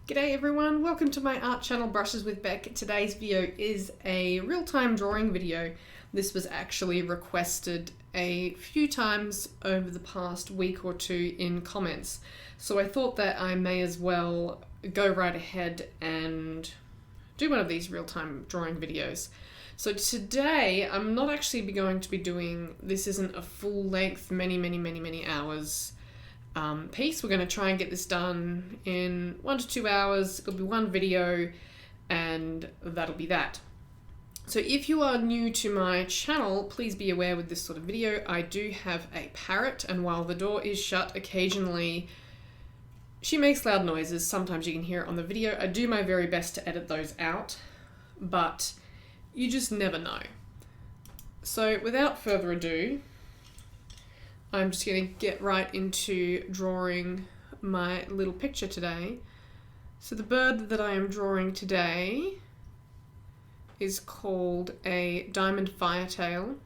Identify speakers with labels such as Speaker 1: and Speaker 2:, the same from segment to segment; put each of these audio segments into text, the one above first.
Speaker 1: G'day everyone, welcome to my art channel Brushes with Beck. Today's video is a real-time drawing video. This was actually requested a few times over the past week or two in comments. So I thought that I may as well go right ahead and do one of these real-time drawing videos. So today I'm not actually going to be doing, this isn't a full length, many hours piece. We're going to try and get this done in 1 to 2 hours. It'll be one video and that'll be that. So if you are new to my channel, please be aware with this sort of video, I do have a parrot, and while the door is shut, occasionally she makes loud noises. Sometimes you can hear it on the video. I do my very best to edit those out, but you just never know. So without further ado, I'm just going to get right into drawing my little picture today. So the bird that I am drawing today is called a diamond firetail.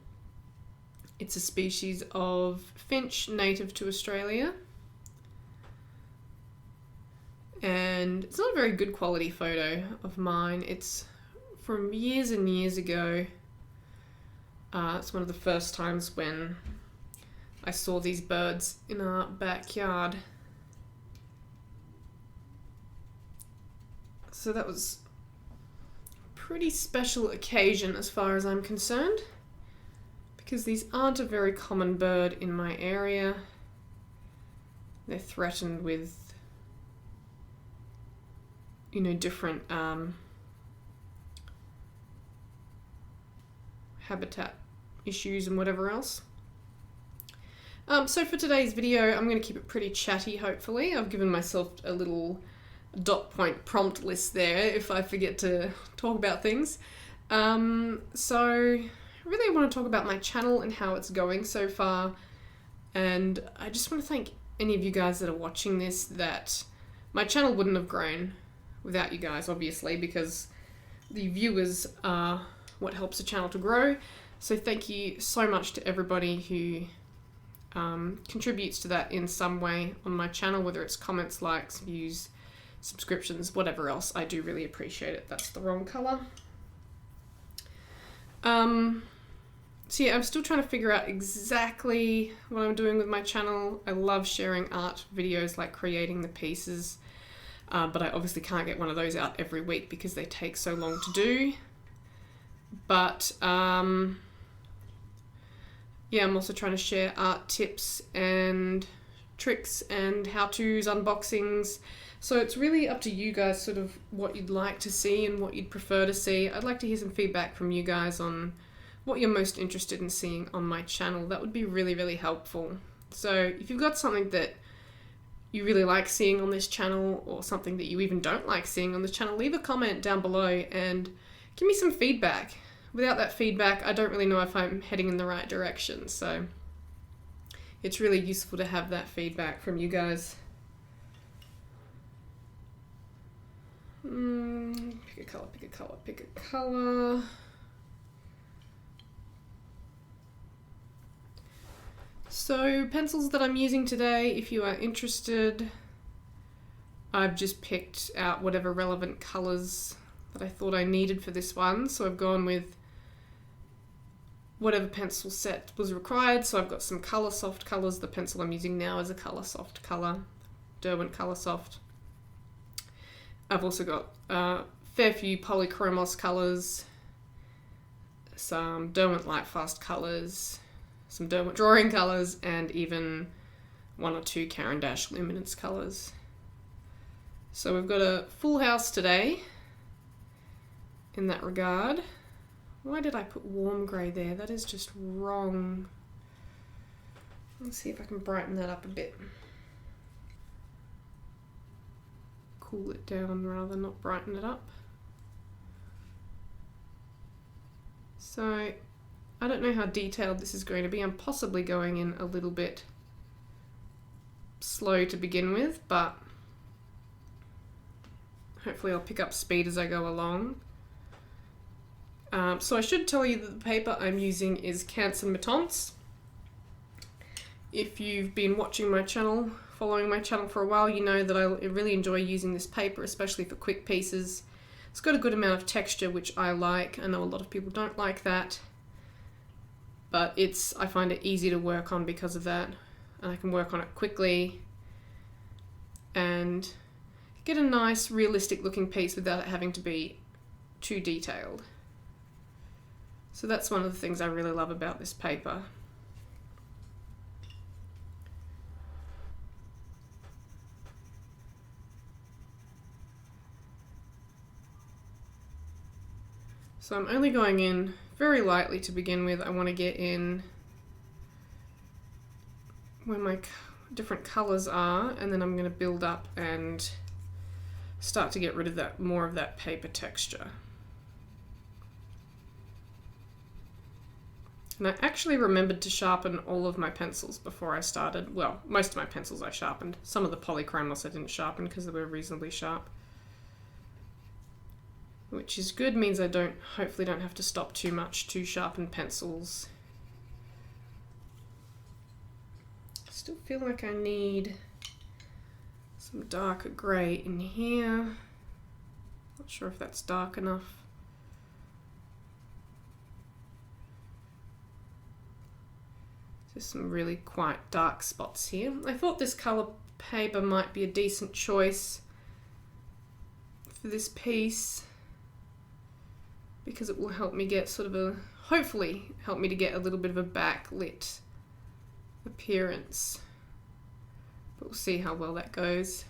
Speaker 1: It's a species of finch native to Australia. And it's not a very good quality photo of mine. It's from years and years ago. It's one of the first times when I saw these birds in our backyard. So that was a pretty special occasion as far as I'm concerned, because these aren't a very common bird in my area. They're threatened with, different habitat issues and whatever else. So for today's video, I'm going to keep it pretty chatty, hopefully. I've given myself a little dot point prompt list there if I forget to talk about things. So I really want to talk about my channel and how it's going so far. And I just want to thank any of you guys that are watching this, that my channel wouldn't have grown without you guys, obviously, because the viewers are what helps the channel to grow. So thank you so much to everybody who contributes to that in some way on my channel, whether it's comments, likes, views, subscriptions, whatever else. I do really appreciate it. That's the wrong colour. So yeah, I'm still trying to figure out exactly what I'm doing with my channel. I love sharing art videos, like creating the pieces, but I obviously can't get one of those out every week because they take so long to do. But yeah, I'm also trying to share art tips and tricks and how-tos, unboxings. So it's really up to you guys sort of what you'd like to see and what you'd prefer to see. I'd like to hear some feedback from you guys on what you're most interested in seeing on my channel. That would be really, really helpful. So if you've got something that you really like seeing on this channel, or something that you even don't like seeing on this channel, leave a comment down below and give me some feedback. Without that feedback, I don't really know if I'm heading in the right direction, so it's really useful to have that feedback from you guys. Pick a colour, pick a colour, pick a colour. So pencils that I'm using today, if you are interested, I've just picked out whatever relevant colours that I thought I needed for this one. So I've gone with whatever pencil set was required. So I've got some Coloursoft colours. The pencil I'm using now is a Coloursoft colour, Derwent Coloursoft. I've also got a fair few Polychromos colours, some Derwent Lightfast colours, some Derwent Drawing colours, and even 1 or 2 Caran d'Ache Luminance colours. So we've got a full house today in that regard. Why did I put warm grey there? That is just wrong. Let's see if I can brighten that up a bit. Cool it down rather than not brighten it up. So I don't know how detailed this is going to be. I'm possibly going in a little bit slow to begin with, but hopefully I'll pick up speed as I go along. So I should tell you that the paper I'm using is mi-teintes. If you've been watching my channel following my channel for a while, you know that I really enjoy using this paper, especially for quick pieces. It's got a good amount of texture, which I like. I know a lot of people don't like that, but I find it easy to work on because of that, and I can work on it quickly and get a nice realistic looking piece without it having to be too detailed. So that's one of the things I really love about this paper. So I'm only going in very lightly to begin with. I want to get in where my different colors are, and then I'm going to build up and start to get rid of that, more of that paper texture. And I actually remembered to sharpen all of my pencils before I started. Well, most of my pencils I sharpened. Some of the Polychromos I didn't sharpen because they were reasonably sharp. Which is good, means I hopefully don't have to stop too much to sharpen pencils. I still feel like I need some darker grey in here. Not sure if that's dark enough. There's some really quite dark spots here. I thought this colour paper might be a decent choice for this piece, because it will help me get hopefully help me to get a little bit of a backlit appearance. But we'll see how well that goes.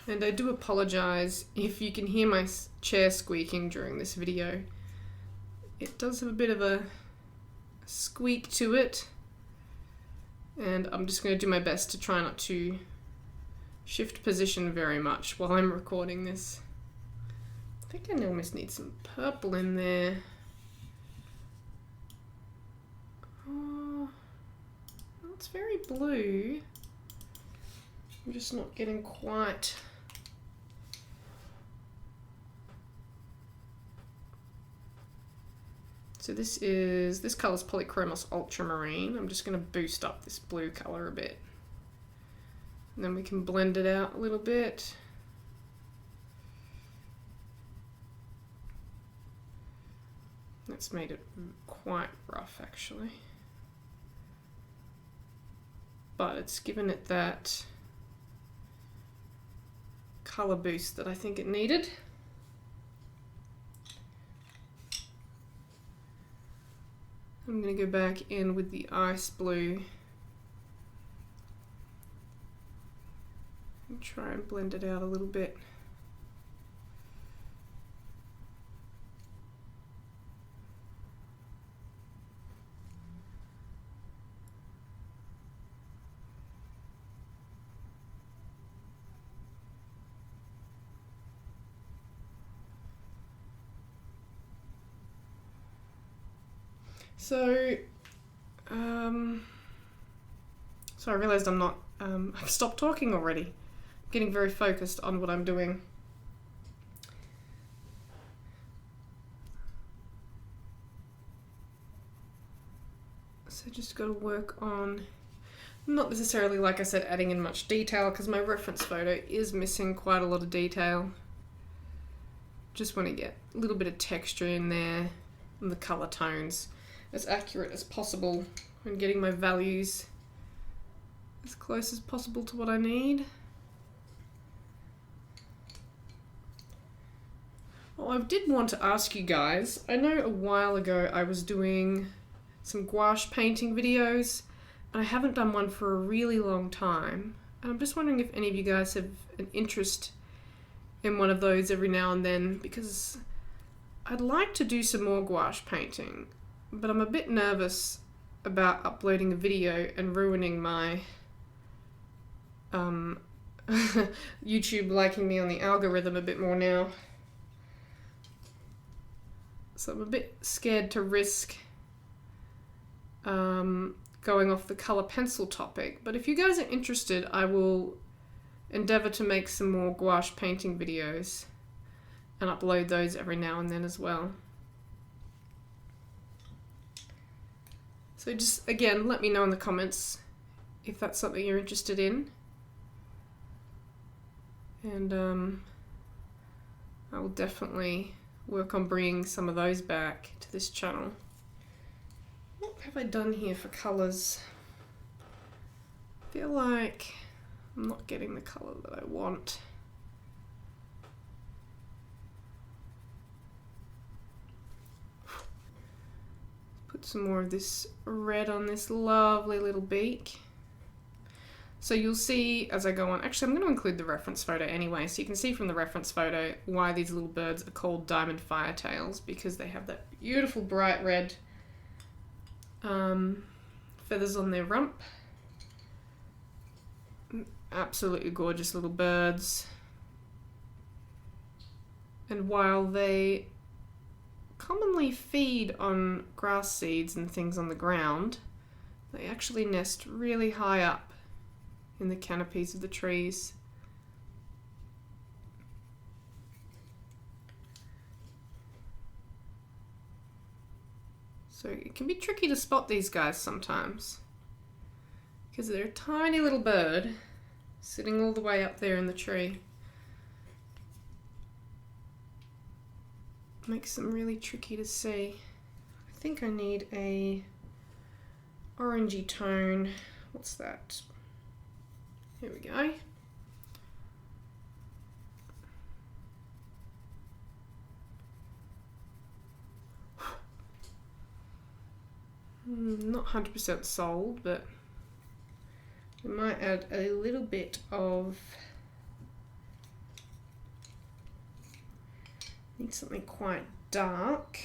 Speaker 1: And I do apologise if you can hear my chair squeaking during this video. It does have a bit of a squeak to it, and I'm just going to do my best to try not to shift position very much while I'm recording this. I think I almost need some purple in there. Oh, well, it's very blue. I'm just not getting quite. So this colour's Polychromos Ultramarine. I'm just going to boost up this blue colour a bit. And then we can blend it out a little bit. That's made it quite rough actually. But it's given it that colour boost that I think it needed. I'm going to go back in with the ice blue and try and blend it out a little bit. So I realized I've stopped talking already. I'm getting very focused on what I'm doing. So just got to work on, not necessarily, like I said, adding in much detail, because my reference photo is missing quite a lot of detail. Just want to get a little bit of texture in there and the color tones as accurate as possible, and getting my values as close as possible to what I need. Oh, I did want to ask you guys, I know a while ago I was doing some gouache painting videos, and I haven't done one for a really long time. And I'm just wondering if any of you guys have an interest in one of those every now and then, because I'd like to do some more gouache painting, but I'm a bit nervous about uploading a video and ruining my YouTube liking me on the algorithm a bit more now. So I'm a bit scared to risk going off the colour pencil topic, but if you guys are interested, I will endeavour to make some more gouache painting videos and upload those every now and then as well. So just, again, let me know in the comments if that's something you're interested in. And I will definitely work on bringing some of those back to this channel. What have I done here for colours? I feel like I'm not getting the colour that I want. Put some more of this red on this lovely little beak. So you'll see as I go on, actually I'm going to include the reference photo anyway, so you can see from the reference photo why these little birds are called diamond firetails, because they have that beautiful bright red feathers on their rump. Absolutely gorgeous little birds. And while they commonly feed on grass seeds and things on the ground, they actually nest really high up in the canopies of the trees. So it can be tricky to spot these guys sometimes, because they're a tiny little bird sitting all the way up there in the tree. Makes them really tricky to see. I think I need a orangey tone. What's that? Here we go. Not 100% sold, but we might add a little bit of, need something quite dark.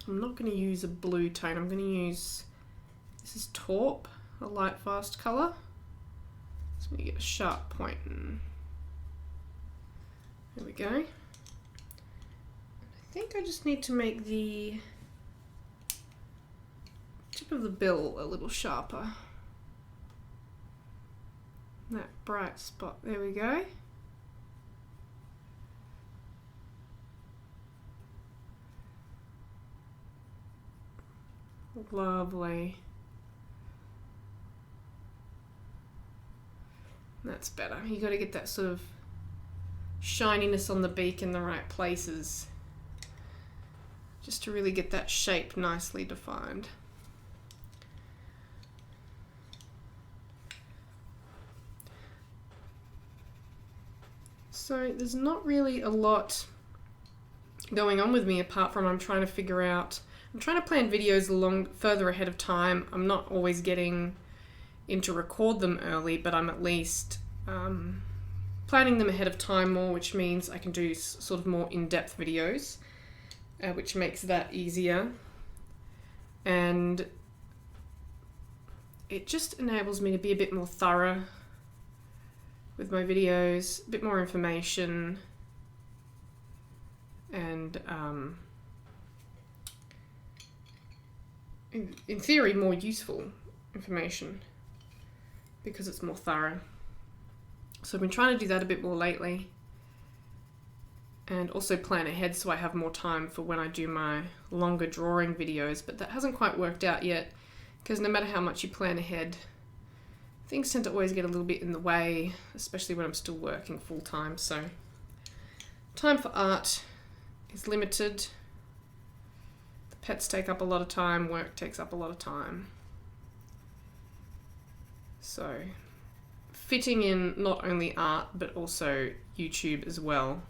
Speaker 1: I'm not going to use a blue tone, I'm going to use, this is taupe, a light fast colour. So I'm going to get a sharp point. There we go. I think I just need to make the tip of the bill a little sharper. That bright spot, there we go. Lovely. That's better. You got to get that sort of shininess on the beak in the right places, just to really get that shape nicely defined. So there's not really a lot going on with me apart from I'm trying to plan videos further ahead of time. I'm not always getting in to record them early, but I'm at least planning them ahead of time more, which means I can do sort of more in-depth videos, which makes that easier. And it just enables me to be a bit more thorough with my videos, a bit more information, and in theory more useful information because it's more thorough. So I've been trying to do that a bit more lately, and also plan ahead so I have more time for when I do my longer drawing videos, but that hasn't quite worked out yet, because no matter how much you plan ahead, things tend to always get a little bit in the way, especially when I'm still working full-time. So time for art is limited. The pets take up a lot of time, work takes up a lot of time. So fitting in not only art but also YouTube as well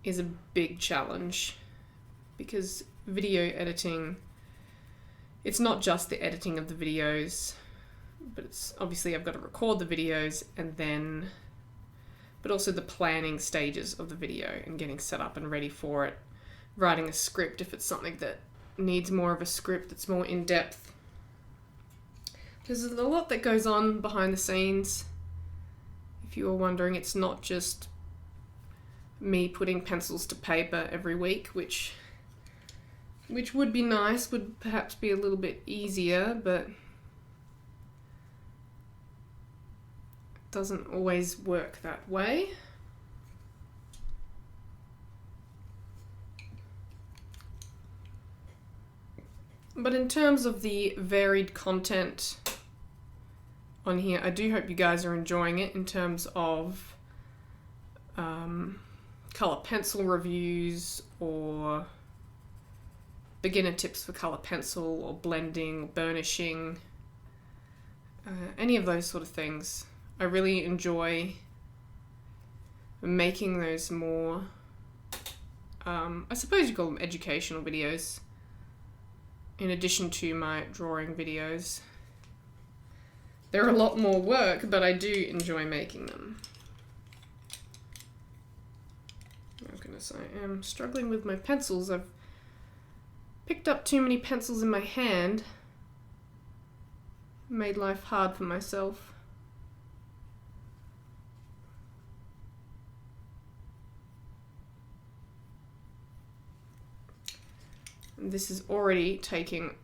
Speaker 1: is a big challenge, because video editing, it's not just the editing of the videos, but it's obviously I've got to record the videos but also the planning stages of the video and getting set up and ready for it, writing a script if it's something that needs more of a script that's more in-depth. There's a lot that goes on behind the scenes. If you were wondering, it's not just me putting pencils to paper every week, which would be nice, would perhaps be a little bit easier, but doesn't always work that way. But in terms of the varied content on here, I do hope you guys are enjoying it in terms of colour pencil reviews or beginner tips for colour pencil or blending, burnishing, any of those sort of things. I really enjoy making those more, I suppose you call them educational videos, in addition to my drawing videos. They're a lot more work, but I do enjoy making them. Oh goodness, I am struggling with my pencils. I've picked up too many pencils in my hand. Made life hard for myself. And this is already taking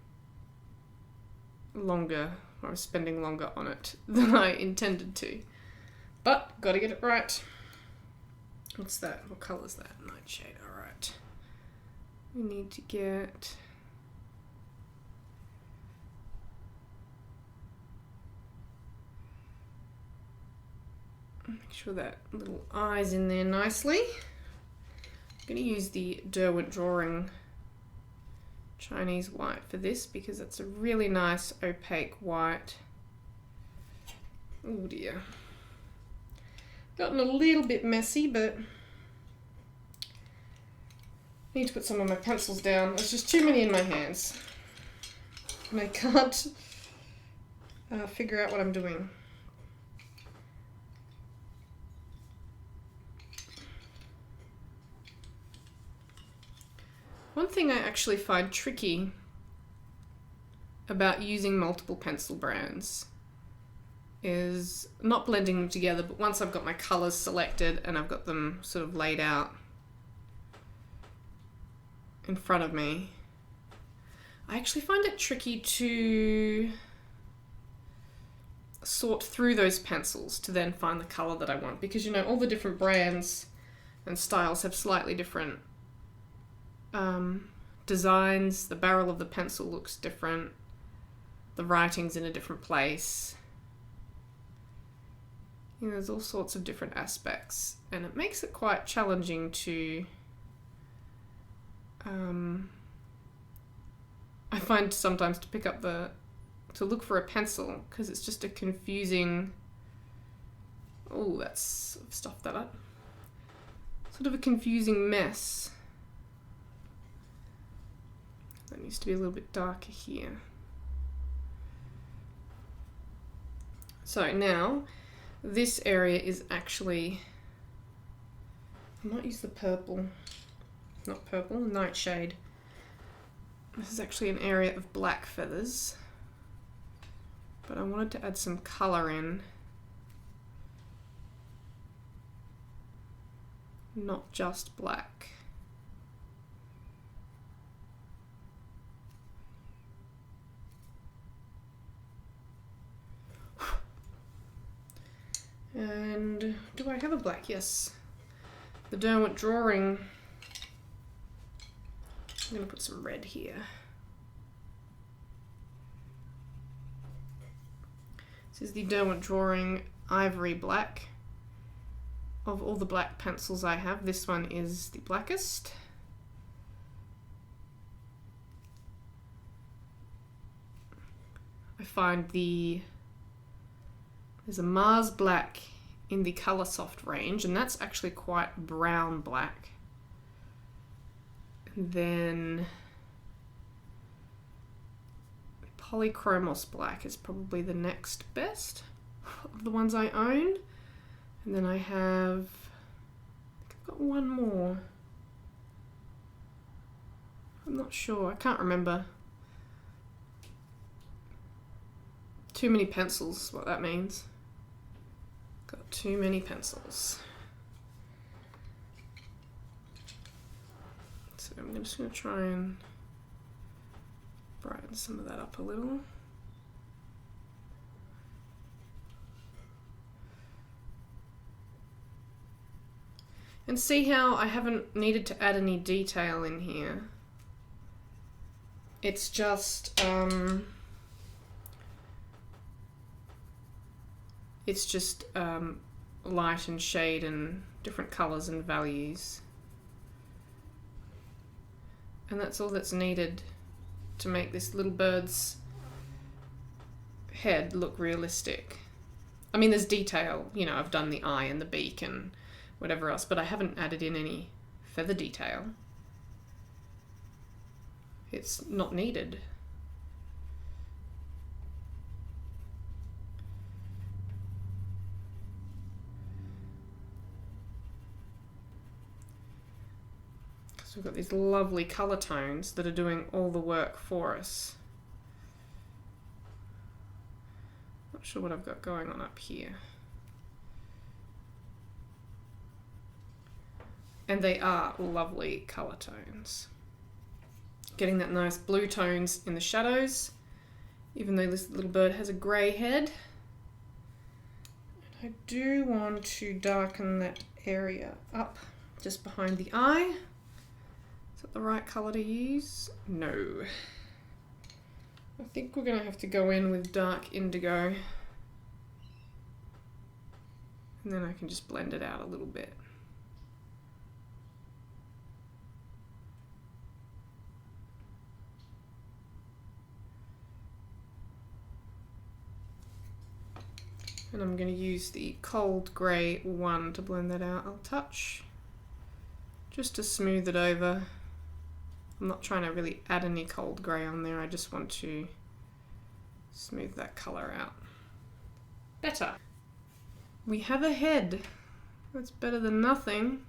Speaker 1: longer, or spending longer on it than I intended to. But, gotta get it right. What's that? What colour is that? Nightshade, alright. We need to get... Make sure that little eye's in there nicely. I'm going to use the Derwent Drawing Chinese white for this because it's a really nice opaque white. Oh dear. Gotten a little bit messy, but I need to put some of my pencils down. There's just too many in my hands. And I can't figure out what I'm doing. One thing I actually find tricky about using multiple pencil brands is not blending them together, but once I've got my colours selected and I've got them sort of laid out in front of me, I actually find it tricky to sort through those pencils to then find the colour that I want, because you know all the different brands and styles have slightly different designs. The barrel of the pencil looks different, the writing's in a different place. You know, there's all sorts of different aspects, and it makes it quite challenging to I find sometimes to pick up to look for a pencil, because it's just a confusing, oh that's, I've stuffed that up, sort of a confusing mess. That needs to be a little bit darker here. So now this area is actually, I might use the purple, not purple, nightshade. This is actually an area of black feathers, but I wanted to add some colour in, not just black. And do I have a black? Yes. The Derwent Drawing. I'm going to put some red here. This is the Derwent Drawing Ivory Black. Of all the black pencils I have, this one is the blackest. I find there's a Mars Black in the Coloursoft range, and that's actually quite brown black. And then Polychromos Black is probably the next best of the ones I own. And then I think I've got one more. I'm not sure, I can't remember. Too many pencils, what that means. Got too many pencils. So I'm just going to try and brighten some of that up a little. And see how I haven't needed to add any detail in here. It's just light and shade and different colors and values. And that's all that's needed to make this little bird's head look realistic. I mean, there's detail, you know, I've done the eye and the beak and whatever else, but I haven't added in any feather detail. It's not needed. So we've got these lovely color tones that are doing all the work for us. Not sure what I've got going on up here. And they are lovely color tones. Getting that nice blue tones in the shadows, even though this little bird has a grey head. And I do want to darken that area up just behind the eye. Is that the right colour to use? No. I think we're going to have to go in with dark indigo. And then I can just blend it out a little bit. And I'm going to use the cold grey one to blend that out a touch, just to smooth it over. I'm not trying to really add any cold grey on there, I just want to smooth that colour out. Better. We have a head. That's better than nothing.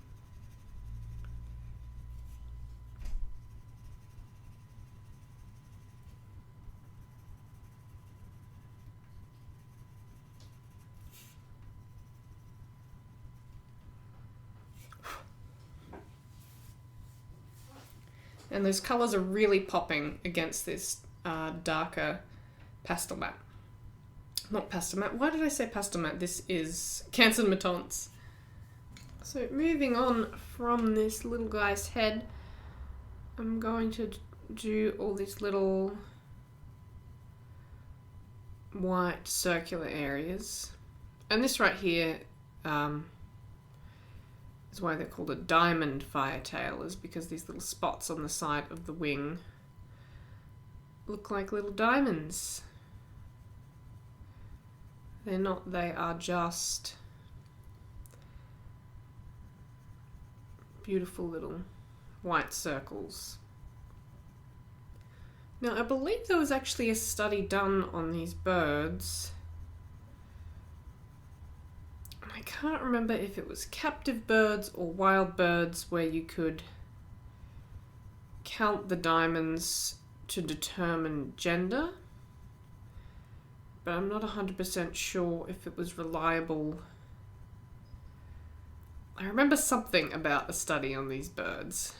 Speaker 1: And those colours are really popping against this darker pastel matte. Not pastel matte. Why did I say pastel matte? This is Cancer mi-teintes. So moving on from this little guy's head, I'm going to do all these little white circular areas. And this right here is why they're called a diamond firetail, is because these little spots on the side of the wing look like little diamonds. They're not, they are just beautiful little white circles. Now, I believe there was actually a study done on these birds. I can't remember if it was captive birds or wild birds where you could count the diamonds to determine gender, but I'm not 100% sure if it was reliable. I remember something about a study on these birds.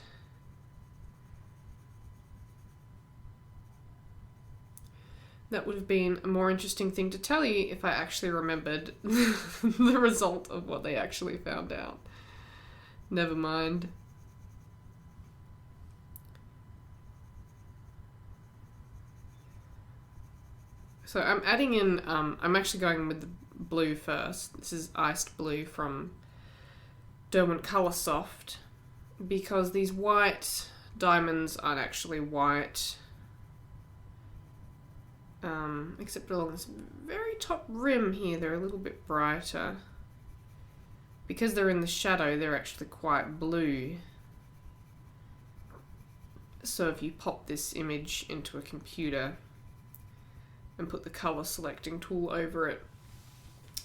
Speaker 1: That would have been a more interesting thing to tell you if I actually remembered the result of what they actually found out. Never mind. So I'm adding in, I'm actually going with the blue first. This is iced blue from Coloursoft, because these white diamonds aren't actually white. Except along this very top rim here, they're a little bit brighter. Because they're in the shadow, they're actually quite blue. So if you pop this image into a computer and put the color selecting tool over it,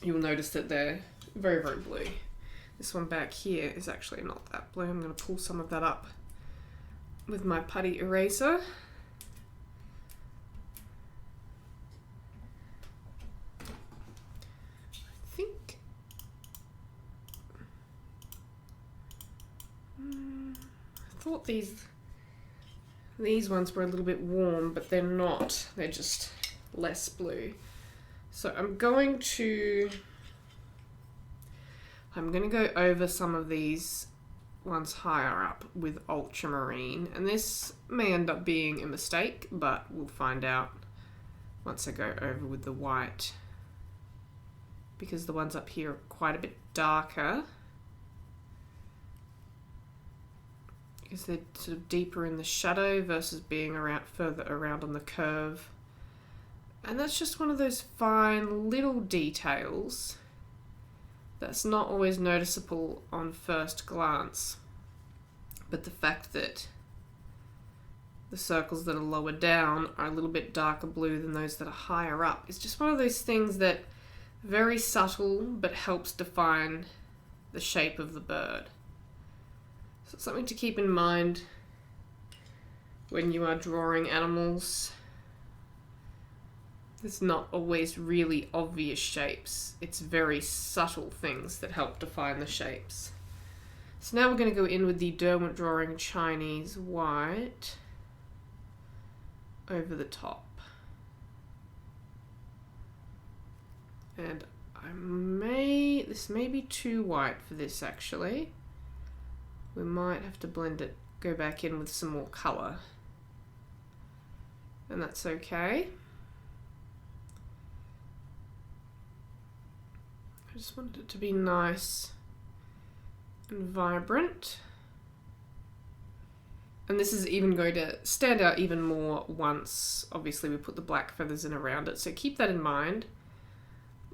Speaker 1: you'll notice that they're very, very blue. This one back here is actually not that blue. I'm going to pull some of that up with my putty eraser. I thought these ones were a little bit warm, but they're not. They're just less blue. So I'm going to go over some of these ones higher up with ultramarine, and this may end up being a mistake, but we'll find out once I go over with the white, because the ones up here are quite a bit darker because they're sort of deeper in the shadow versus being further around on the curve. And that's just one of those fine little details that's not always noticeable on first glance. But the fact that the circles that are lower down are a little bit darker blue than those that are higher up is just one of those things that very subtle but helps define the shape of the bird. So it's something to keep in mind when you are drawing animals. There's not always really obvious shapes. It's very subtle things that help define the shapes. So now we're going to go in with the Derwent Drawing Chinese white over the top. And this may be too white for this actually. We might have to blend it, go back in with some more colour. And that's okay. I just wanted it to be nice and vibrant. And this is even going to stand out even more once, obviously, we put the black feathers in around it. So keep that in mind.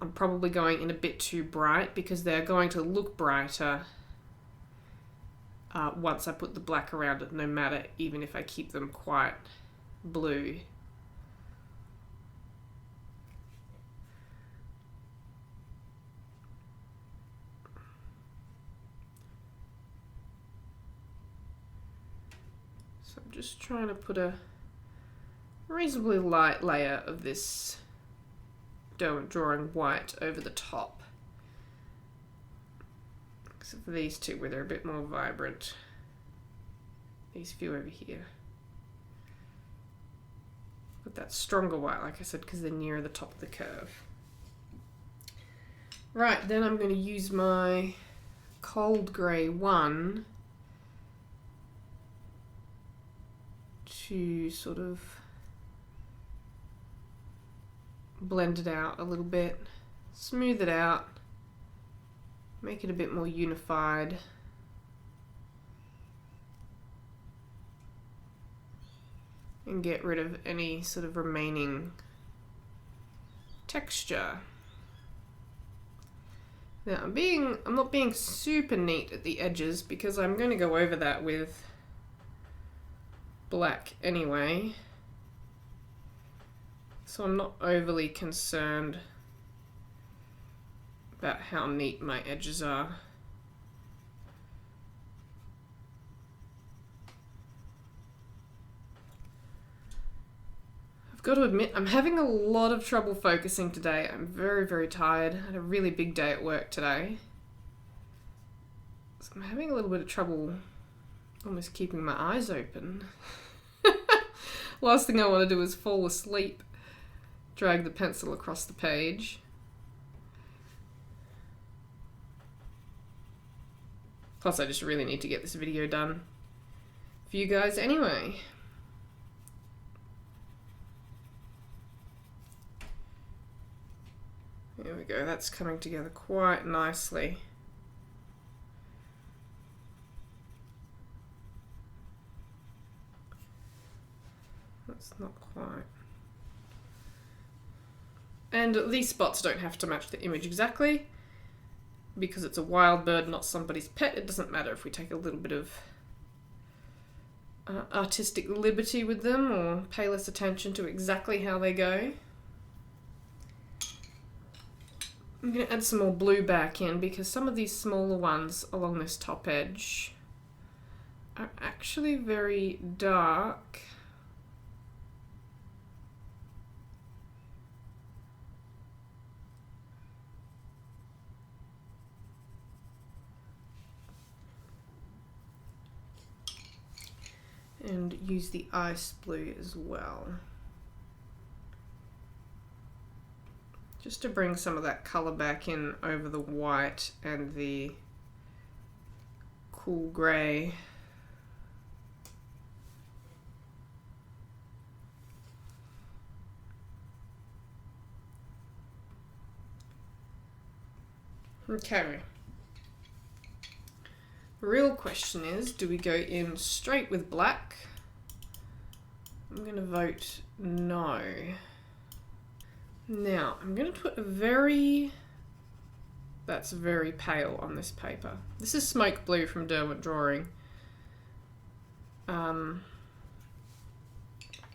Speaker 1: I'm probably going in a bit too bright because they're going to look brighter once I put the black around it, no matter, even if I keep them quite blue. So I'm just trying to put a reasonably light layer of this Derwent Drawing white over the top. Except for these two where they're a bit more vibrant. These few over here. But that stronger white, like I said, because they're nearer the top of the curve. Right, then I'm going to use my cold grey 1 to sort of blend it out a little bit, smooth it out, make it a bit more unified. And get rid of any sort of remaining texture. Now I'm not being super neat at the edges because I'm going to go over that with black anyway. So I'm not overly concerned about how neat my edges are. I've got to admit, I'm having a lot of trouble focusing today. I'm very, very tired. I had a really big day at work today. So I'm having a little bit of trouble almost keeping my eyes open. Last thing I want to do is fall asleep. Drag the pencil across the page. Plus, I just really need to get this video done for you guys anyway. There we go, that's coming together quite nicely. That's not quite. And these spots don't have to match the image exactly. Because it's a wild bird, not somebody's pet, it doesn't matter if we take a little bit of artistic liberty with them or pay less attention to exactly how they go. I'm going to add some more blue back in because some of these smaller ones along this top edge are actually very dark. And use the ice blue as well. Just to bring some of that colour back in over the white and the cool grey. Okay. The real question is, do we go in straight with black? I'm going to vote no. Now, I'm going to put that's very pale on this paper. This is Smoke Blue from Derwent Drawing.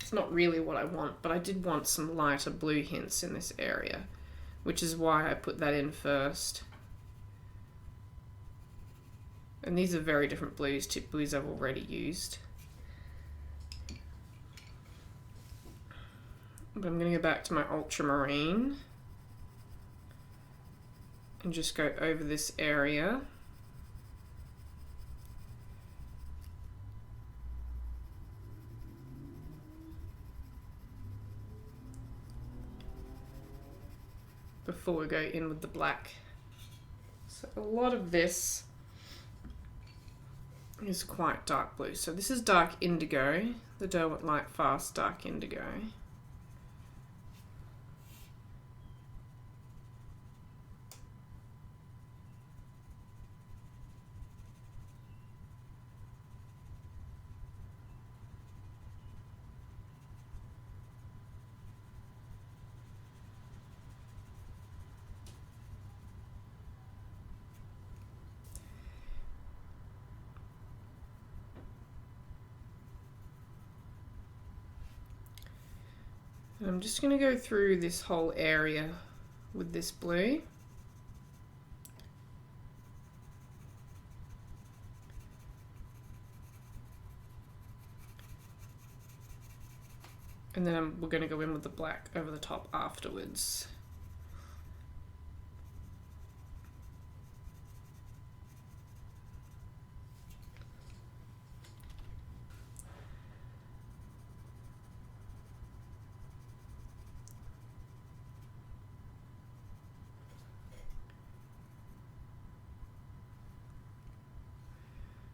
Speaker 1: It's not really what I want, but I did want some lighter blue hints in this area, which is why I put that in first. And these are very different blues to blues I've already used. But I'm going to go back to my ultramarine and just go over this area. Before we go in with the black. So a lot of this is quite dark blue. So this is dark indigo, the Derwent Light Fast dark indigo. And I'm just going to go through this whole area with this blue. And then we're going to go in with the black over the top afterwards.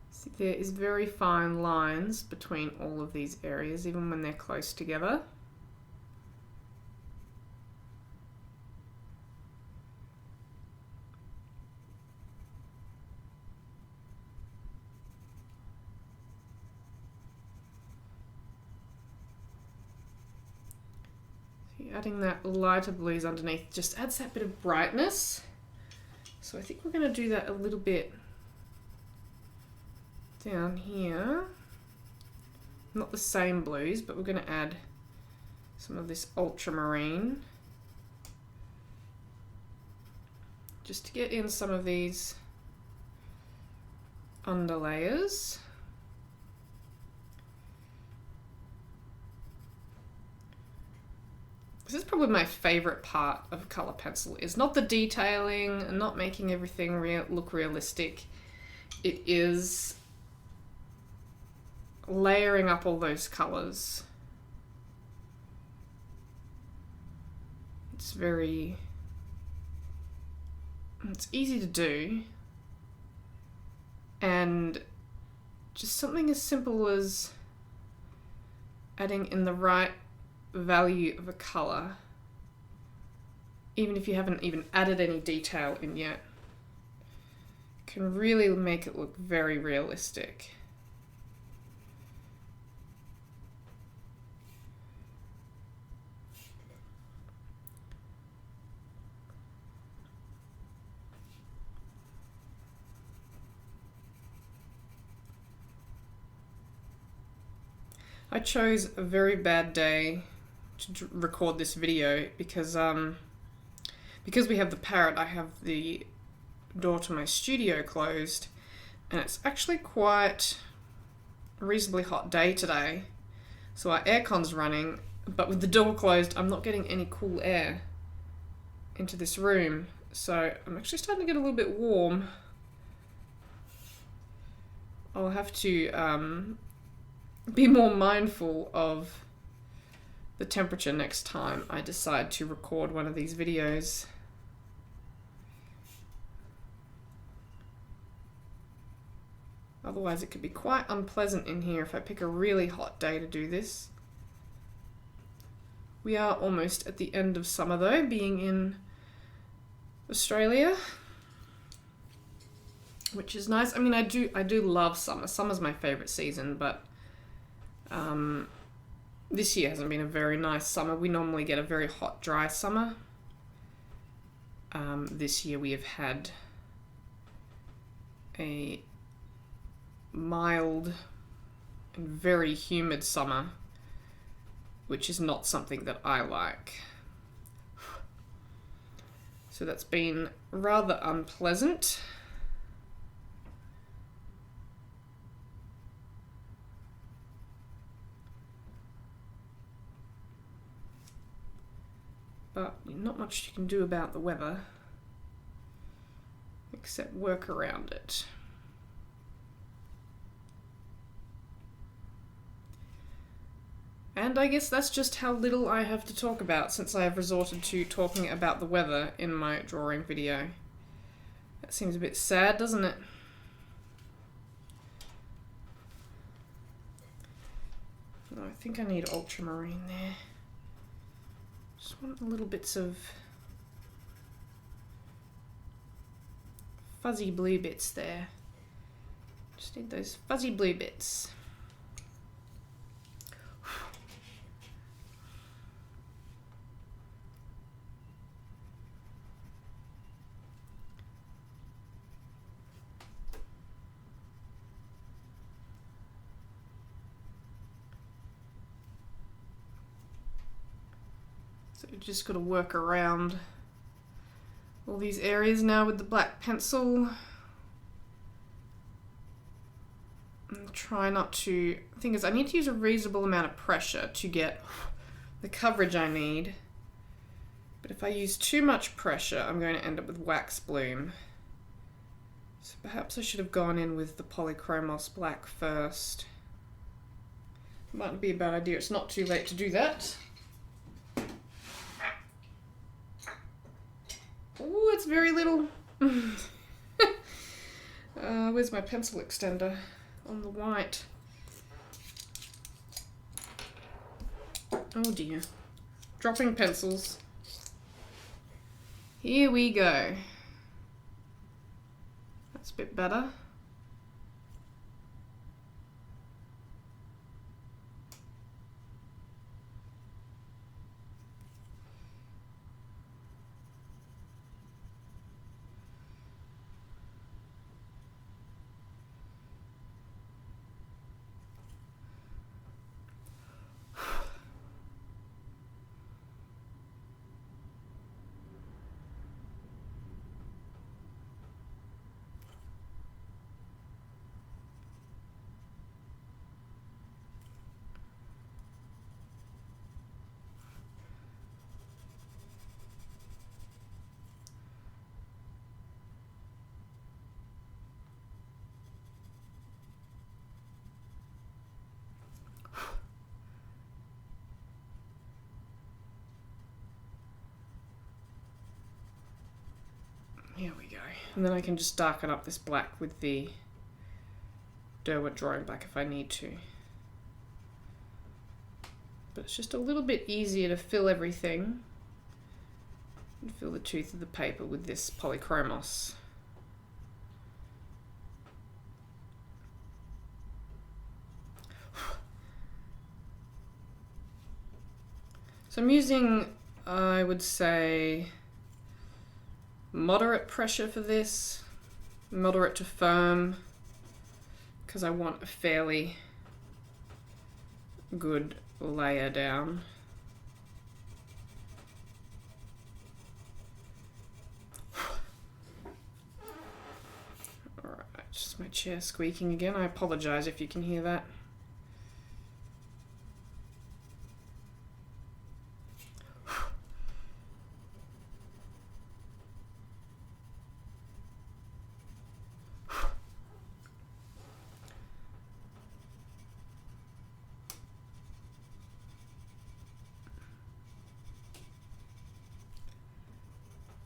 Speaker 1: See, there is very fine lines between all of these areas, even when they're close together. See, adding that lighter blues underneath just adds that bit of brightness. So I think we're going to do that a little bit down here. Not the same blues, but we're going to add some of this ultramarine just to get in some of these underlayers. This is probably my favorite part of colour pencil, is not the detailing and not making everything look realistic. It is layering up all those colours. It's easy to do, and just something as simple as adding in the right value of a colour, even if you haven't even added any detail in yet, can really make it look very realistic. I chose a very bad day to record this video because we have the parrot, I have the door to my studio closed, and it's actually quite a reasonably hot day today. So our aircon's running, but with the door closed, I'm not getting any cool air into this room. So I'm actually starting to get a little bit warm. I'll have to be more mindful of the temperature next time I decide to record one of these videos. Otherwise it could be quite unpleasant in here if I pick a really hot day to do this. We are almost at the end of summer though, being in Australia, which is nice. I mean, I do love summer. Summer's my favorite season, but this year hasn't been a very nice summer. We normally get a very hot, dry summer. This year we have had a mild and very humid summer, which is not something that I like. So that's been rather unpleasant. But not much you can do about the weather, except work around it. And I guess that's just how little I have to talk about, since I have resorted to talking about the weather in my drawing video. That seems a bit sad, doesn't it? Oh, I think I need ultramarine there. Just want little bits of fuzzy blue bits there. Just need those fuzzy blue bits. So you just got to work around all these areas now with the black pencil. And try not to... The thing is, I need to use a reasonable amount of pressure to get the coverage I need. But if I use too much pressure, I'm going to end up with wax bloom. So perhaps I should have gone in with the Polychromos black first. Might be a bad idea. It's not too late to do that. Oh, it's very little. Where's my pencil extender? On the white. Oh dear. Dropping pencils. Here we go. That's a bit better. Here we go. And then I can just darken up this black with the Derwent drawing black if I need to. But it's just a little bit easier to fill everything and fill the tooth of the paper with this Polychromos. So I'm using, I would say, moderate pressure for this, moderate to firm, because I want a fairly good layer down. Alright, just my chair squeaking again. I apologize if you can hear that.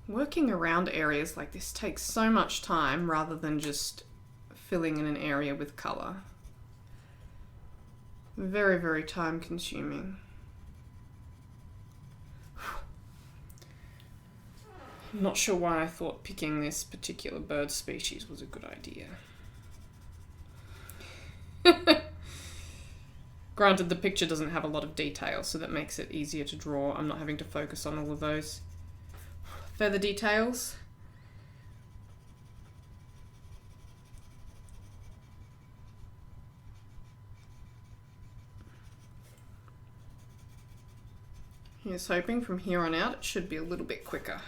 Speaker 1: Working around areas like this takes so much time rather than just filling in an area with colour. Very, very time consuming. I'm not sure why I thought picking this particular bird species was a good idea. Granted, the picture doesn't have a lot of detail, so that makes it easier to draw. I'm not having to focus on all of those feather details. Here's hoping from here on out it should be a little bit quicker.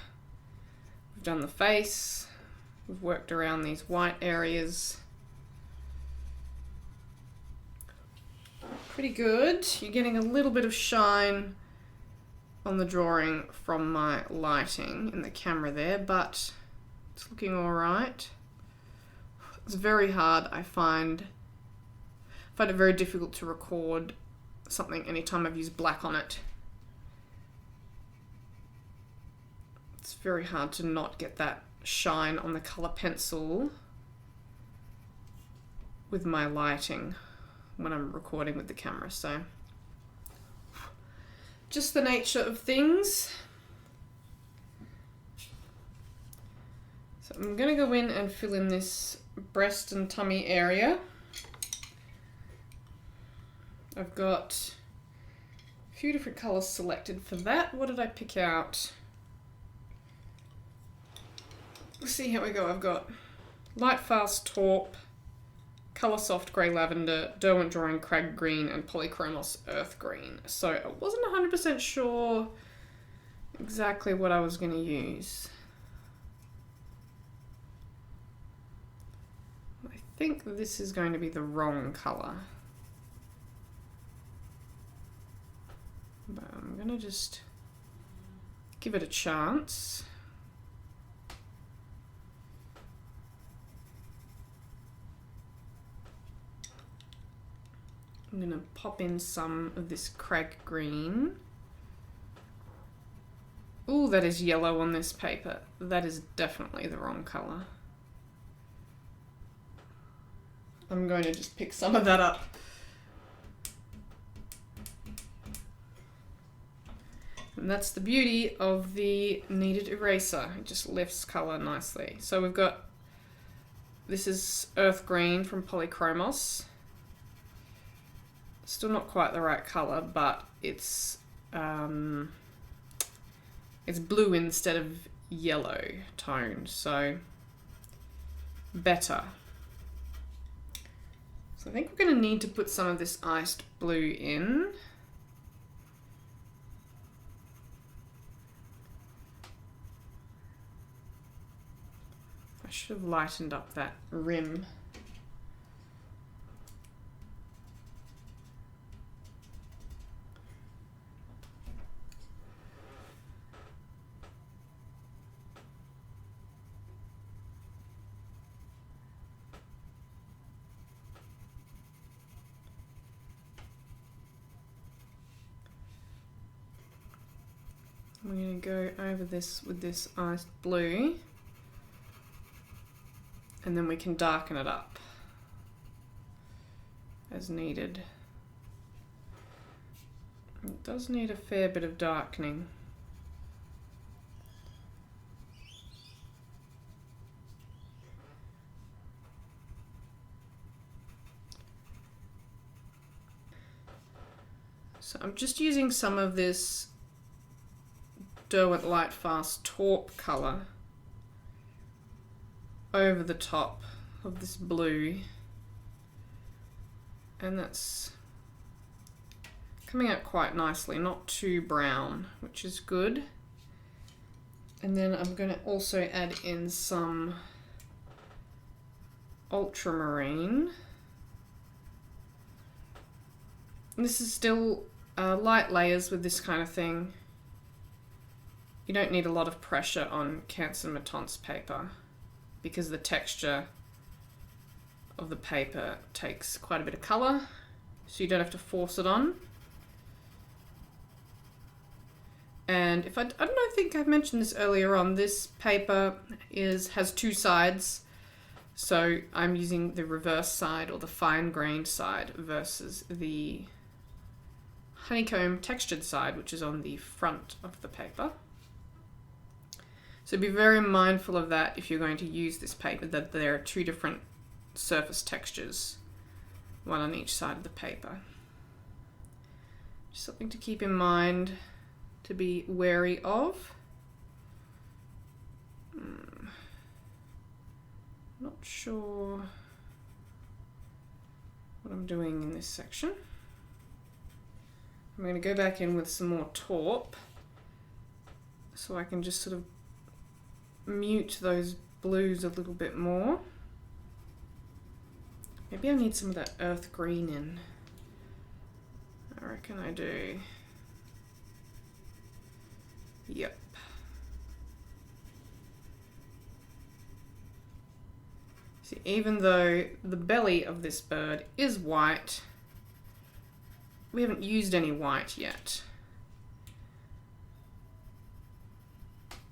Speaker 1: We've done the face, we've worked around these white areas. Pretty good. You're getting a little bit of shine on the drawing from my lighting in the camera there, but it's looking all right. It's very hard. I find it very difficult to record something anytime I've used black on it. It's very hard to not get that shine on the color pencil with my lighting when I'm recording with the camera, so just the nature of things. So I'm going to go in and fill in this breast and tummy area. I've got a few different colors selected for that. What did I pick out? Let's see how we go. I've got Light Fast Taupe, Coloursoft Grey Lavender, Derwent Drawing Crag Green, and Polychromos Earth Green. So I wasn't 100% sure exactly what I was going to use. I think this is going to be the wrong colour. But I'm going to just give it a chance. I'm going to pop in some of this Crag Green. Ooh, that is yellow on this paper. That is definitely the wrong colour. I'm going to just pick some of that up. And that's the beauty of the kneaded eraser. It just lifts colour nicely. So we've got, this is Earth Green from Polychromos. Still not quite the right colour, but it's blue instead of yellow toned, so better. So I think we're going to need to put some of this iced blue in. I should have lightened up that rim. We're going to go over this with this iced blue, and then we can darken it up as needed. It does need a fair bit of darkening. So I'm just using some of this Derwent Light Fast Taupe colour over the top of this blue, and that's coming out quite nicely, not too brown, which is good. And then I'm going to also add in some ultramarine. And this is still light layers with this kind of thing. You don't need a lot of pressure on Canson mi-teintes paper because the texture of the paper takes quite a bit of colour, so you don't have to force it on. And if I don't think I've mentioned this earlier on, this paper has two sides. So I'm using the reverse side or the fine-grained side versus the honeycomb textured side, which is on the front of the paper. So be very mindful of that if you're going to use this paper, that there are two different surface textures, one on each side of the paper. Just something to keep in mind, to be wary of. Not sure what I'm doing in this section. I'm going to go back in with some more taupe so I can just sort of mute those blues a little bit more. Maybe I need some of that earth green in. I reckon I do. Yep. See, even though the belly of this bird is white, we haven't used any white yet.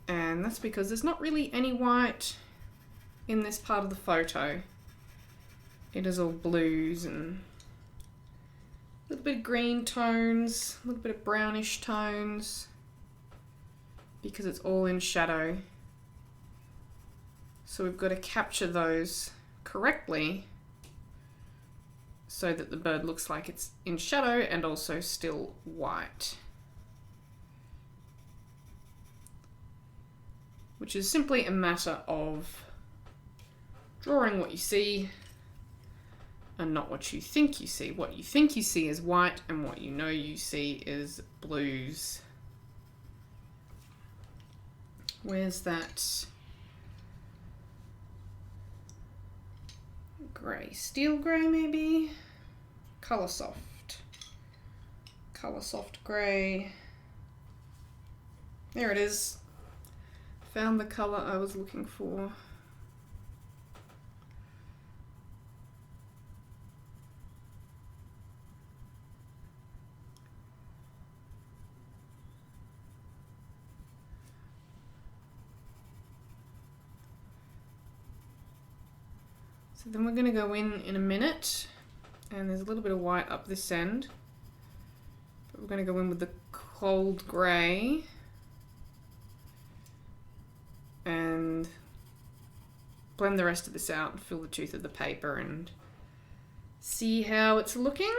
Speaker 1: And that's because there's not really any white in this part of the photo. It is all blues and a little bit of green tones, a little bit of brownish tones, because it's all in shadow. So we've got to capture those correctly so that the bird looks like it's in shadow and also still white. Which is simply a matter of drawing what you see and not what you think you see. What you think you see is white, and what you know you see is blues. Where's that grey? Steel grey maybe? Coloursoft. Coloursoft grey. There it is. Found the colour I was looking for. So then we're going to go in a minute, and there's a little bit of white up this end, but we're going to go in with the cold grey and blend the rest of this out and fill the tooth of the paper and see how it's looking.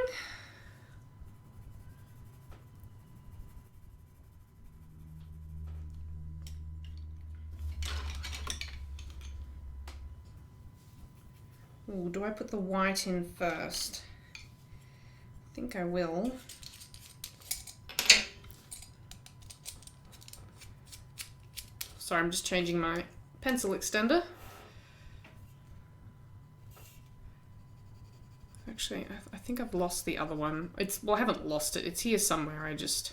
Speaker 1: Ooh, do I put the white in first? I think I will. Sorry, I'm just changing my pencil extender. Actually, I think I've lost the other one. Well, I haven't lost it. It's here somewhere. I just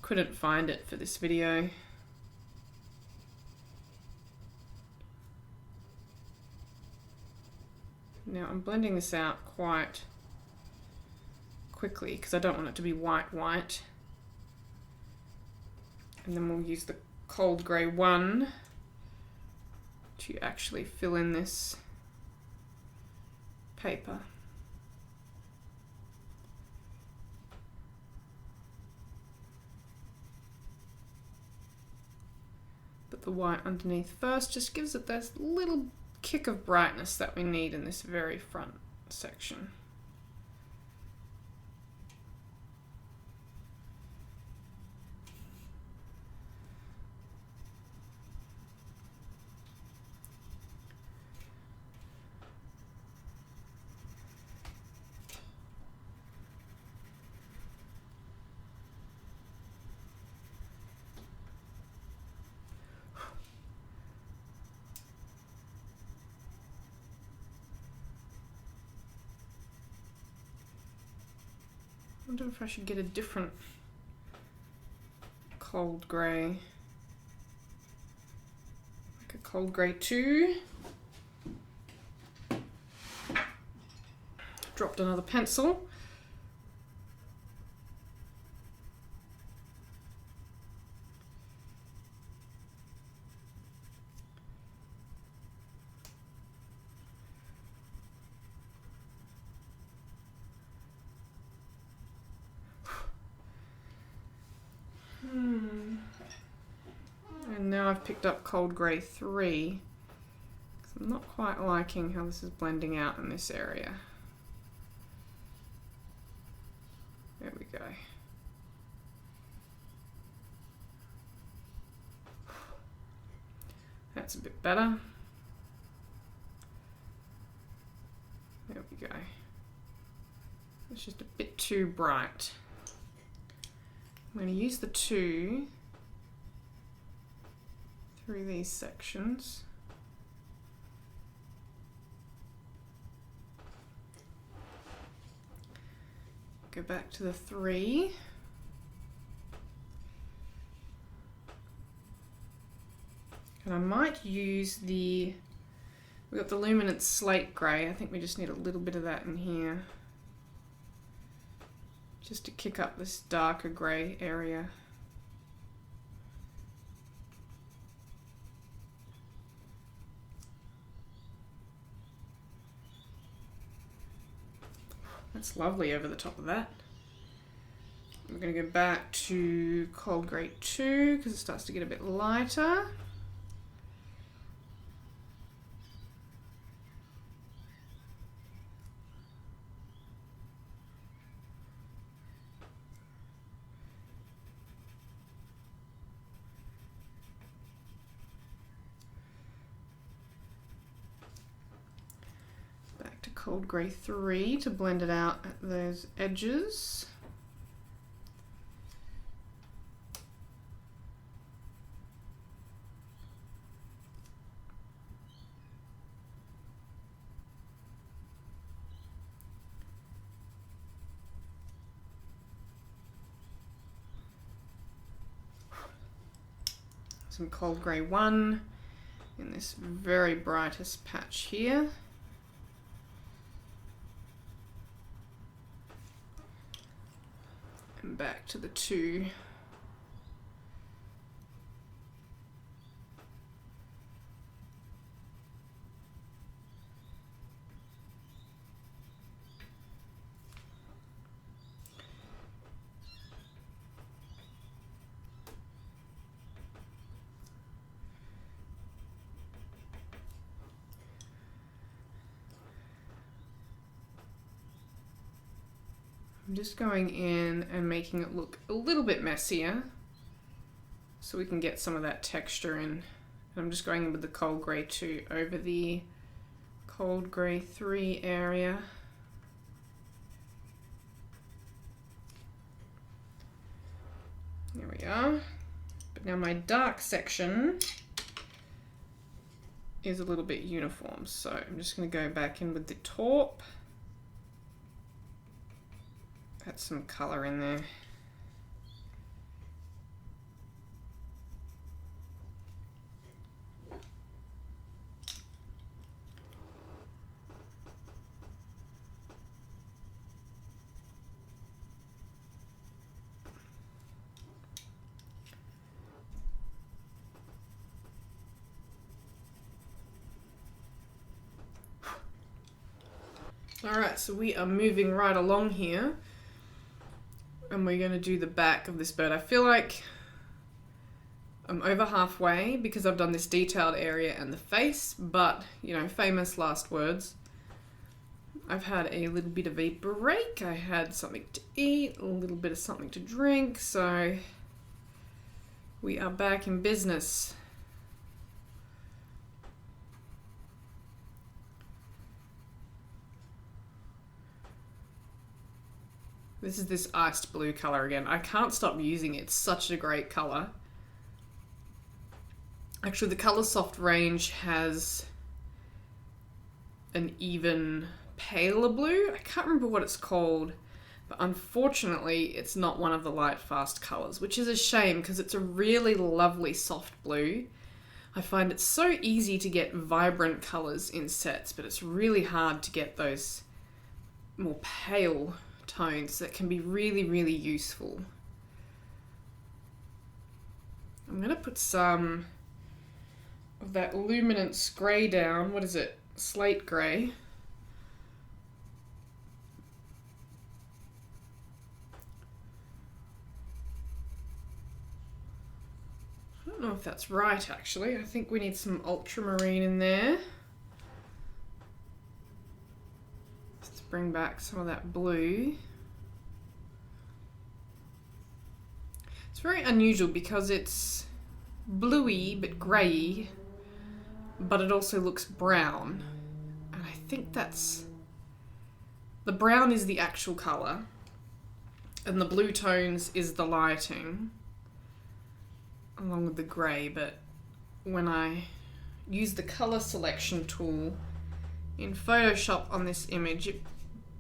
Speaker 1: couldn't find it for this video. Now I'm blending this out quite quickly because I don't want it to be white. And then we'll use the cold grey one to actually fill in this paper. Put the white underneath first, just gives it this little kick of brightness that we need in this very front section. I wonder if I should get a different cold grey, like a cold grey 2. Dropped another pencil. I've picked up Cold Grey 3. I'm not quite liking how this is blending out in this area. There we go. That's a bit better. There we go. It's just a bit too bright. I'm going to use the 2 through these sections. Go back to the 3. And I might use we've got the luminance slate grey. I think we just need a little bit of that in here, just to kick up this darker grey area. That's lovely over the top of that. We're going to go back to Cold Grey 2 because it starts to get a bit lighter. Cold Grey 3 to blend it out at those edges. Some Cold Grey 1 in this very brightest patch here. And back to the 2. I'm just going in and making it look a little bit messier so we can get some of that texture in. And I'm just going in with the Cold Grey 2 over the Cold Grey 3 area. There we are. But now my dark section is a little bit uniform, so I'm just going to go back in with the taupe. Add some colour in there. Alright, so we are moving right along here. And we're going to do the back of this bird. I feel like I'm over halfway because I've done this detailed area and the face, but, you know, famous last words. I've had a little bit of a break. I had something to eat, a little bit of something to drink, so we are back in business. This is this iced blue colour again. I can't stop using it. It's such a great colour. Actually, the Coloursoft range has an even paler blue. I can't remember what it's called, but unfortunately, it's not one of the light fast colours, which is a shame because it's a really lovely soft blue. I find it so easy to get vibrant colours in sets, but it's really hard to get those more pale tones that can be really, really useful. I'm going to put some of that luminance grey down. What is it? Slate grey. I don't know if if that's right actually. I think we need some ultramarine in there. Let's bring back some of that blue. It's very unusual because it's bluey but grey, but it also looks brown. And I think that's... the brown is the actual colour, and the blue tones is the lighting, along with the grey. But when I use the colour selection tool in Photoshop on this image, it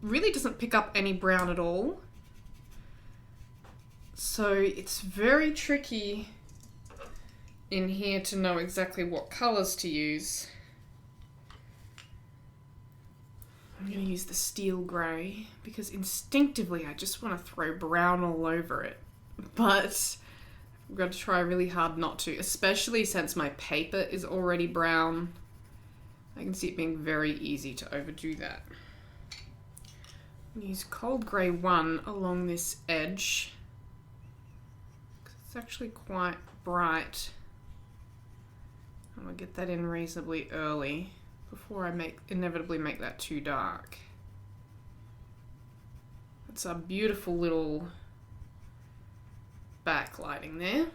Speaker 1: really doesn't pick up any brown at all. So it's very tricky in here to know exactly what colours to use. I'm going to use the steel grey because instinctively I just want to throw brown all over it. But I've got to try really hard not to, especially since my paper is already brown. I can see it being very easy to overdo that. I'm going to use cold grey 1 along this edge. It's actually quite bright. I'm going to get that in reasonably early before I inevitably make that too dark. It's a beautiful little backlighting there.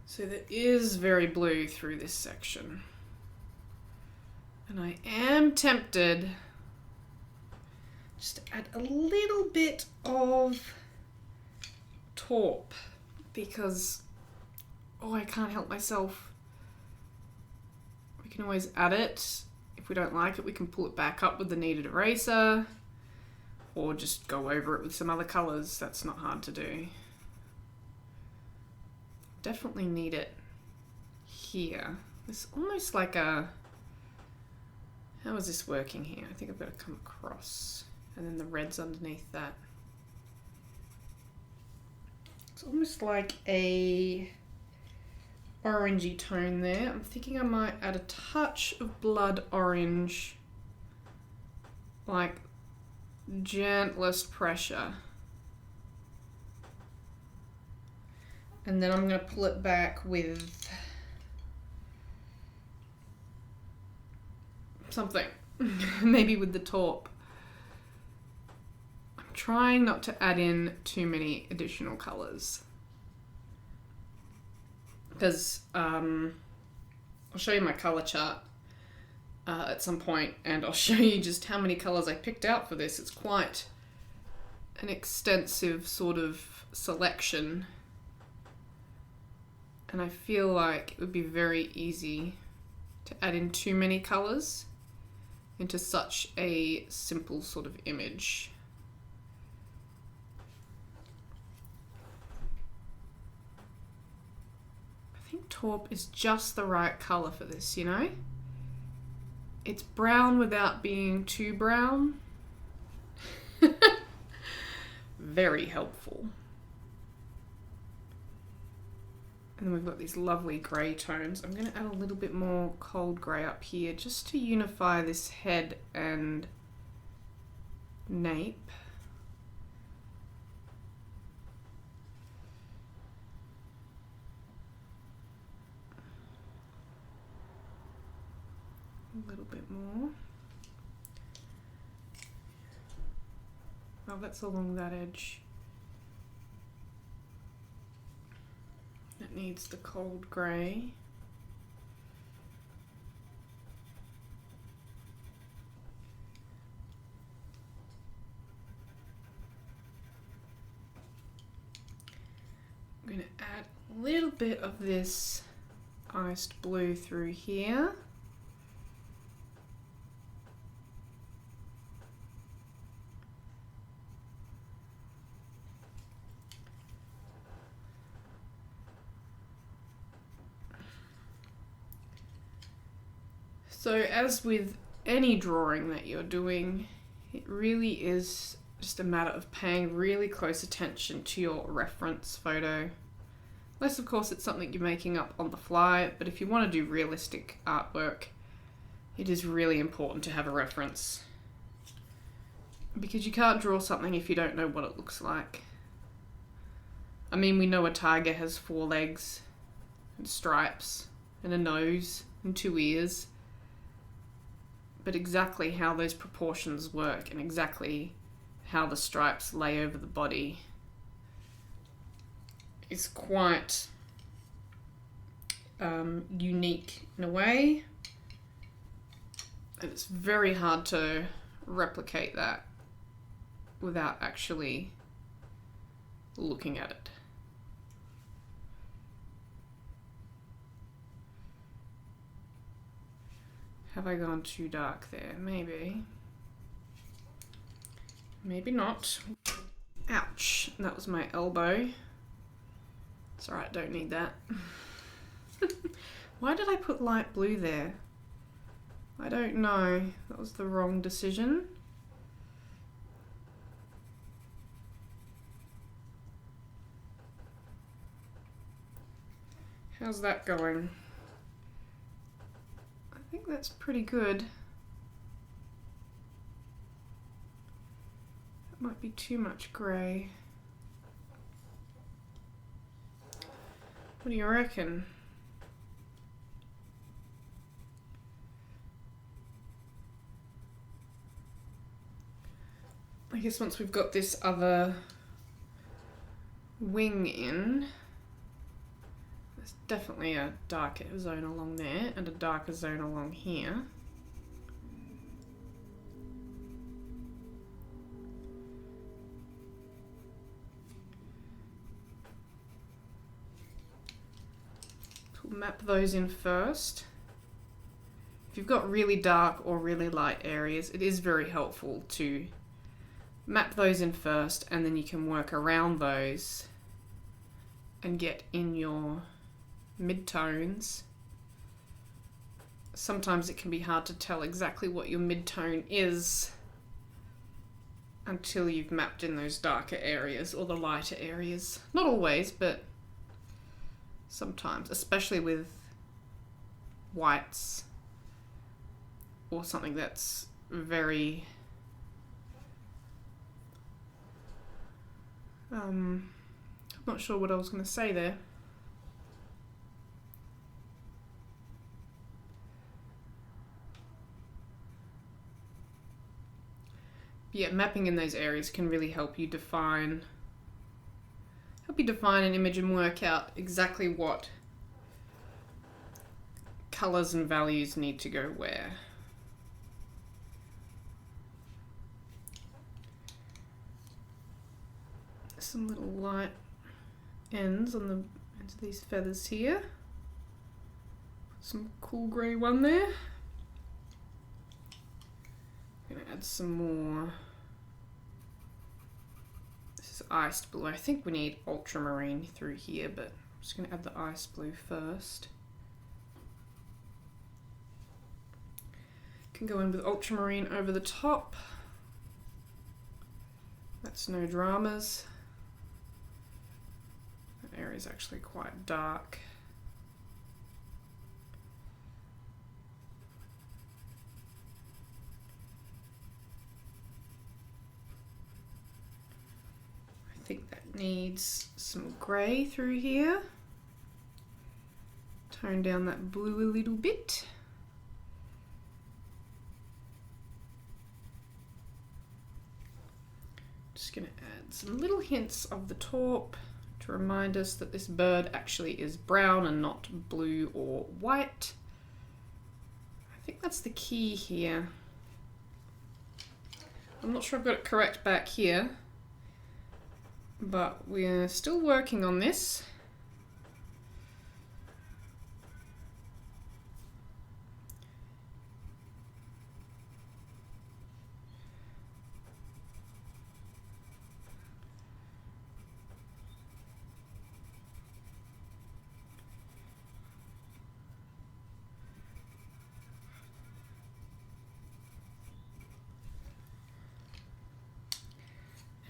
Speaker 1: So there is very blue through this section. And I am tempted just to add a little bit of taupe because, oh, I can't help myself. We can always add it. If we don't like it, we can pull it back up with the kneaded eraser or just go over it with some other colours. That's not hard to do. Definitely need it here. It's almost like a... how is this working here? I think I've got to come across and then the red's underneath that. It's almost like a orangey tone there. I'm thinking I might add a touch of blood orange, like gentlest pressure. And then I'm going to pull it back with something, maybe with the taupe. I'm trying not to add in too many additional colours because I'll show you my colour chart at some point, and I'll show you just how many colours I picked out for this. It's quite an extensive sort of selection, and I feel like it would be very easy to add in too many colours into such a simple sort of image. I think taupe is just the right colour for this, you know? It's brown without being too brown. Very helpful. And then we've got these lovely grey tones. I'm going to add a little bit more cold grey up here just to unify this head and nape. A little bit more. Oh, that's along that edge. It needs the cold grey. I'm going to add a little bit of this iced blue through here. So as with any drawing that you're doing, it really is just a matter of paying really close attention to your reference photo. Unless of course it's something you're making up on the fly, but if you want to do realistic artwork, it is really important to have a reference. Because you can't draw something if you don't know what it looks like. I mean, we know a tiger has 4 legs and stripes and a nose and 2 ears, but exactly how those proportions work and exactly how the stripes lay over the body is quite unique in a way, and it's very hard to replicate that without actually looking at it. Have I gone too dark there? Maybe. Maybe not. Ouch, that was my elbow. It's alright, don't need that. Why did I put light blue there? I don't know. That was the wrong decision. How's that going? I think that's pretty good. That might be too much grey. What do you reckon? I guess once we've got this other wing in, there's definitely a darker zone along there and a darker zone along here. We'll map those in first. If you've got really dark or really light areas, it is very helpful to map those in first, and then you can work around those and get in your mid-tones. Sometimes it can be hard to tell exactly what your mid-tone is until you've mapped in those darker areas or the lighter areas. Not always, but sometimes, especially with whites or something that's very I'm not sure what I was going to say there. Yeah, mapping in those areas can really help you define an image and work out exactly what colours and values need to go where. Some little light ends on the ends of these feathers here. Some cool grey one there. I'm gonna add some more. This is iced blue. I think we need ultramarine through here, but I'm just gonna add the ice blue first. Can go in with ultramarine over the top. That's no dramas. Area is actually quite dark. I think that needs some grey through here. Tone down that blue a little bit. Just going to add some little hints of the taupe to remind us that this bird actually is brown and not blue or white. I think that's the key here. I'm not sure I've got it correct back here, but we're still working on this.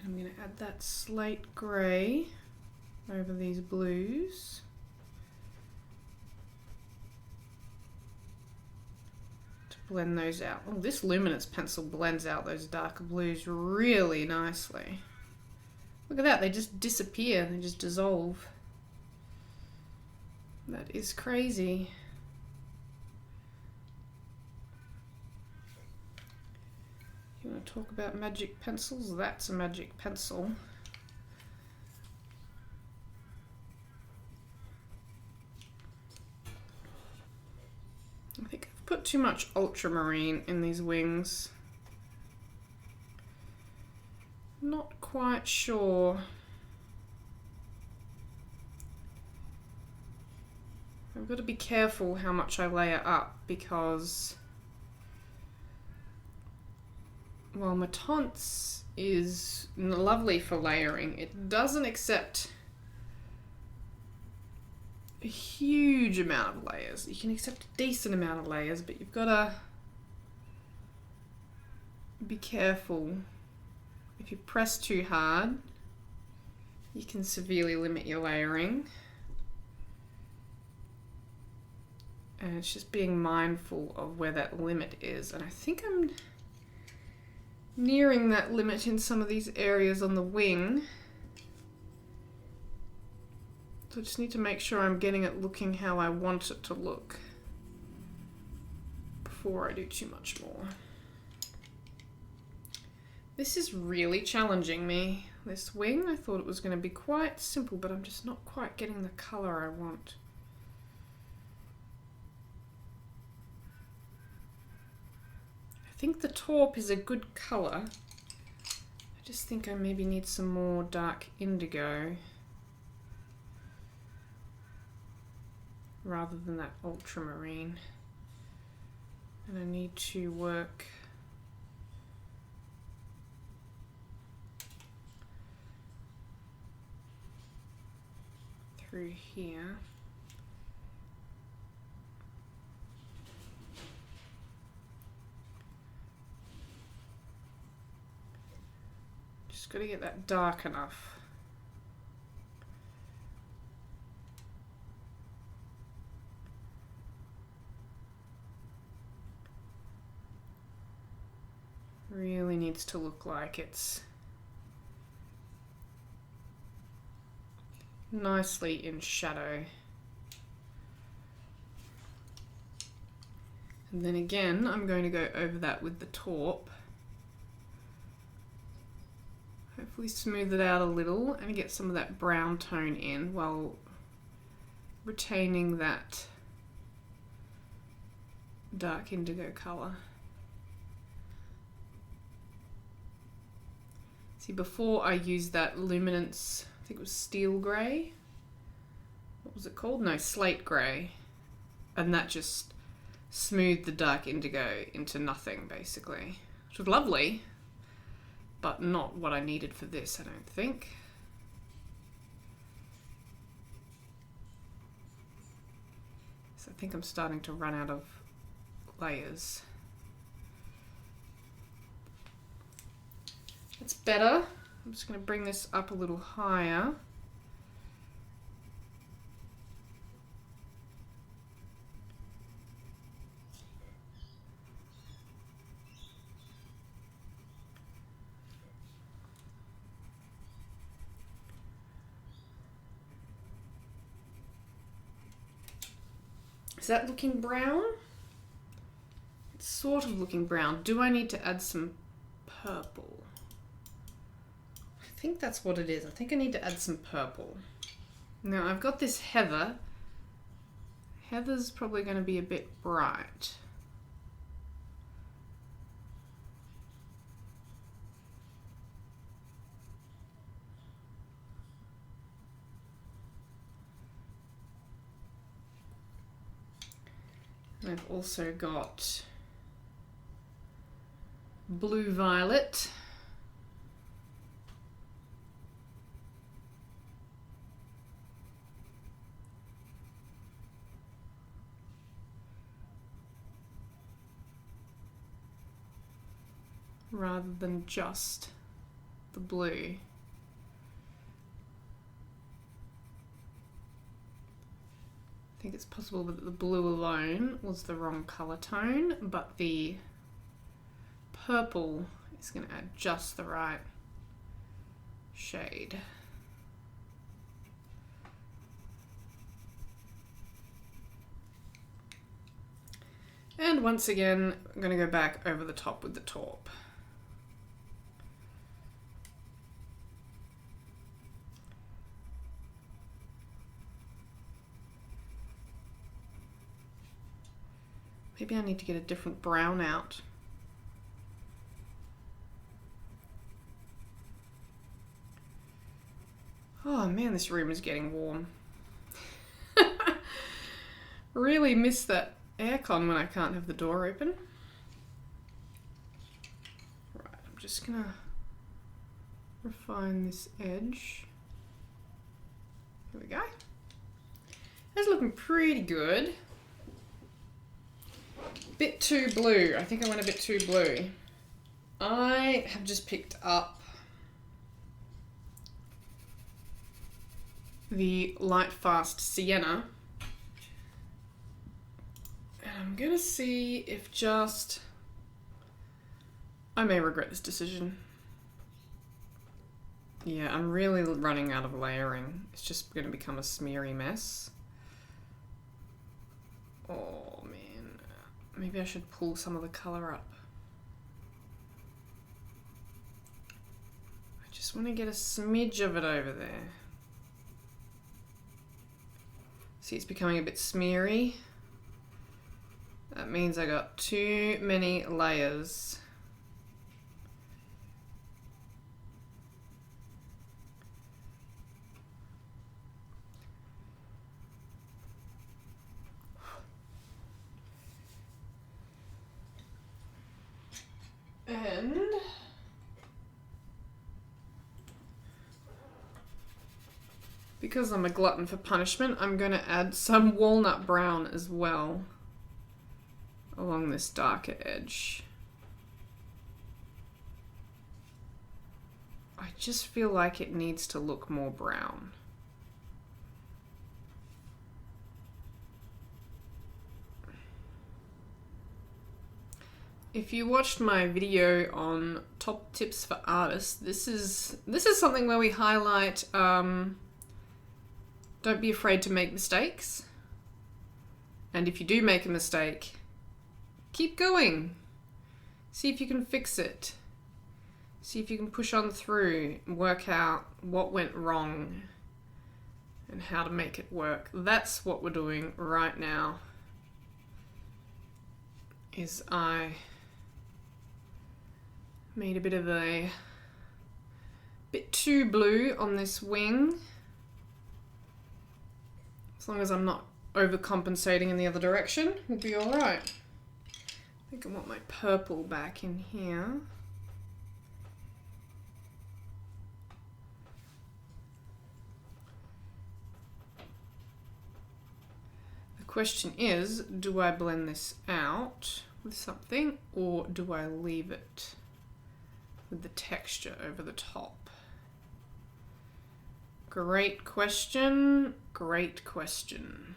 Speaker 1: I'm going to add that slate grey over these blues. To blend those out. Oh, this luminance pencil blends out those darker blues really nicely. Look at that, they just disappear, they just dissolve. That is crazy. You want to talk about magic pencils? That's a magic pencil. I think I've put too much ultramarine in these wings. Not quite sure. I've got to be careful how much I layer up because while mi-teintes is lovely for layering, it doesn't accept a huge amount of layers. You can accept a decent amount of layers, but you've got to be careful. If you press too hard, you can severely limit your layering. And it's just being mindful of where that limit is. And I think I'm nearing that limit in some of these areas on the wing. So I just need to make sure I'm getting it looking how I want it to look before I do too much more. This is really challenging me, this wing. I thought it was going to be quite simple, but I'm just not quite getting the color I want. I think the taupe is a good color. I just think I maybe need some more dark indigo rather than that ultramarine. And I need to work through here. Just got to get that dark enough. Really needs to look like it's nicely in shadow. And then again, I'm going to go over that with the taupe. Hopefully smooth it out a little and get some of that brown tone in while retaining that dark indigo color. See, before I used that luminance, I think it was steel grey. What was it called? No, slate grey. And that just smoothed the dark indigo into nothing, basically. Which was lovely, but not what I needed for this, I don't think. So I think I'm starting to run out of layers. It's better. I'm just going to bring this up a little higher. Is that looking brown? It's sort of looking brown. Do I need to add some purple? I think that's what it is. I think I need to add some purple. Now I've got this heather. Heather's probably going to be a bit bright. And I've also got blue violet. Rather than just the blue. I think it's possible that the blue alone was the wrong color tone, but the purple is going to add just the right shade. And once again, I'm going to go back over the top with the taupe. Maybe I need to get a different brown out. Oh man, this room is getting warm. Really miss that aircon when I can't have the door open. Right, I'm just gonna refine this edge. Here we go. That's looking pretty good. Bit too blue. I think I went a bit too blue. I have just picked up the Light Fast Sienna. And I'm gonna see if just... I may regret this decision. Yeah, I'm really running out of layering. It's just gonna become a smeary mess. Oh man. Maybe I should pull some of the colour up. I just want to get a smidge of it over there. See, it's becoming a bit smeary. That means I got too many layers. And because I'm a glutton for punishment, I'm going to add some walnut brown as well along this darker edge. I just feel like it needs to look more brown. If you watched my video on top tips for artists, this is something where we highlight don't be afraid to make mistakes. And if you do make a mistake, keep going. See if you can fix it. See if you can push on through and work out what went wrong and how to make it work. That's what we're doing right now. Is I made a bit too blue on this wing. As long as I'm not overcompensating in the other direction, we'll be all right. I think I want my purple back in here. The question is, do I blend this out with something or do I leave it with the texture over the top? Great question, great question.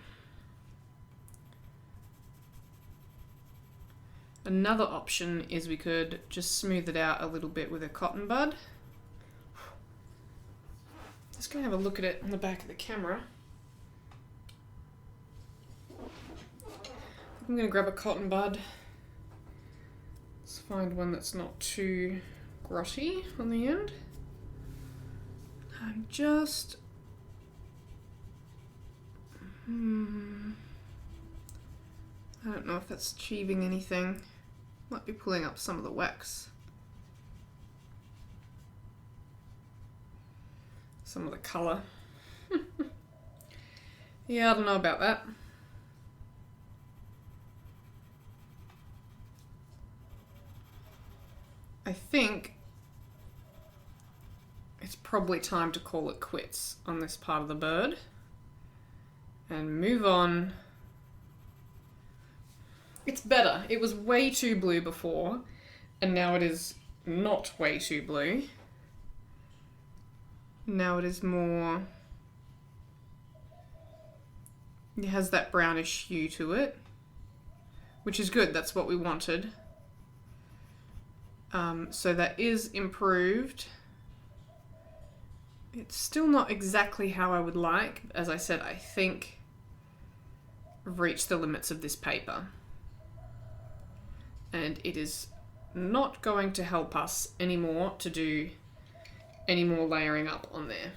Speaker 1: Another option is we could just smooth it out a little bit with a cotton bud. Just gonna have a look at it on the back of the camera. I'm gonna grab a cotton bud. Let's find one that's not too grotty on the end. I'm just... I don't know if that's achieving anything. Might be pulling up some of the wax. Some of the colour. Yeah, I don't know about that. I think it's probably time to call it quits on this part of the bird and move on. It's better. It was way too blue before, and now it is not way too blue. Now it is more It has that brownish hue to it, which is good. That's what we wanted. So that is improved. It's still not exactly how I would like. As I said, I think I've reached the limits of this paper. And it is not going to help us anymore to do any more layering up on there.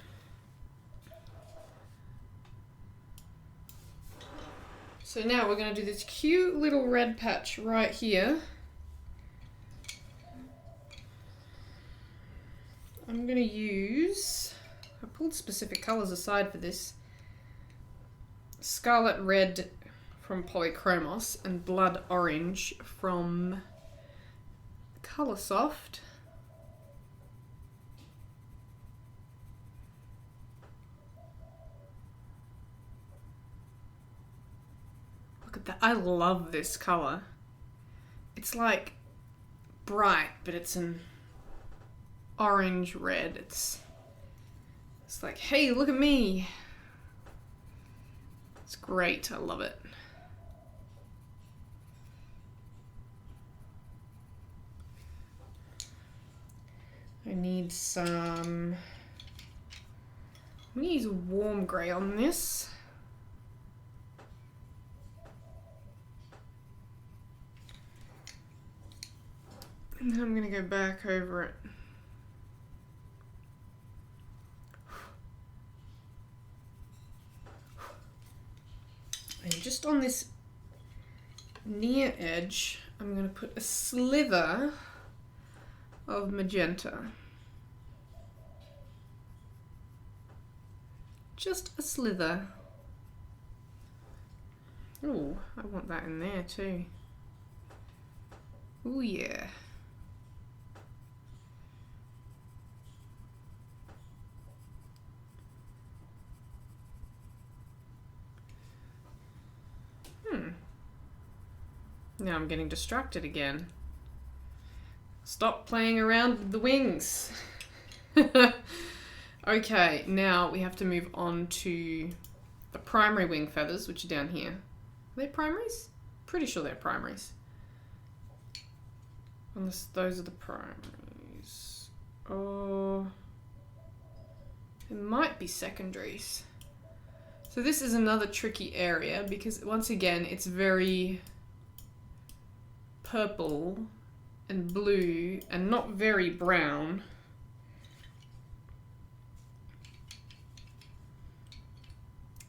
Speaker 1: So now we're going to do this cute little red patch right here. I'm going to use, I pulled specific colours aside for this, Scarlet Red from Polychromos and Blood Orange from Coloursoft. Look at that. I love this colour. It's like bright, but it's an orange red. It's like, hey, look at me. It's great. I love it. I need some, I'm going to use a warm grey on this. And then I'm going to go back over it. And just on this near edge, I'm going to put a sliver of magenta. Just a slither. Oh, I want that in there too. Oh yeah. Now I'm getting distracted again. Stop playing around with the wings. Okay, now we have to move on to the primary wing feathers, which are down here. Are they primaries? Pretty sure they're primaries. Unless those are the primaries. Oh, it might be secondaries. So this is another tricky area because once again, it's very purple and blue and not very brown.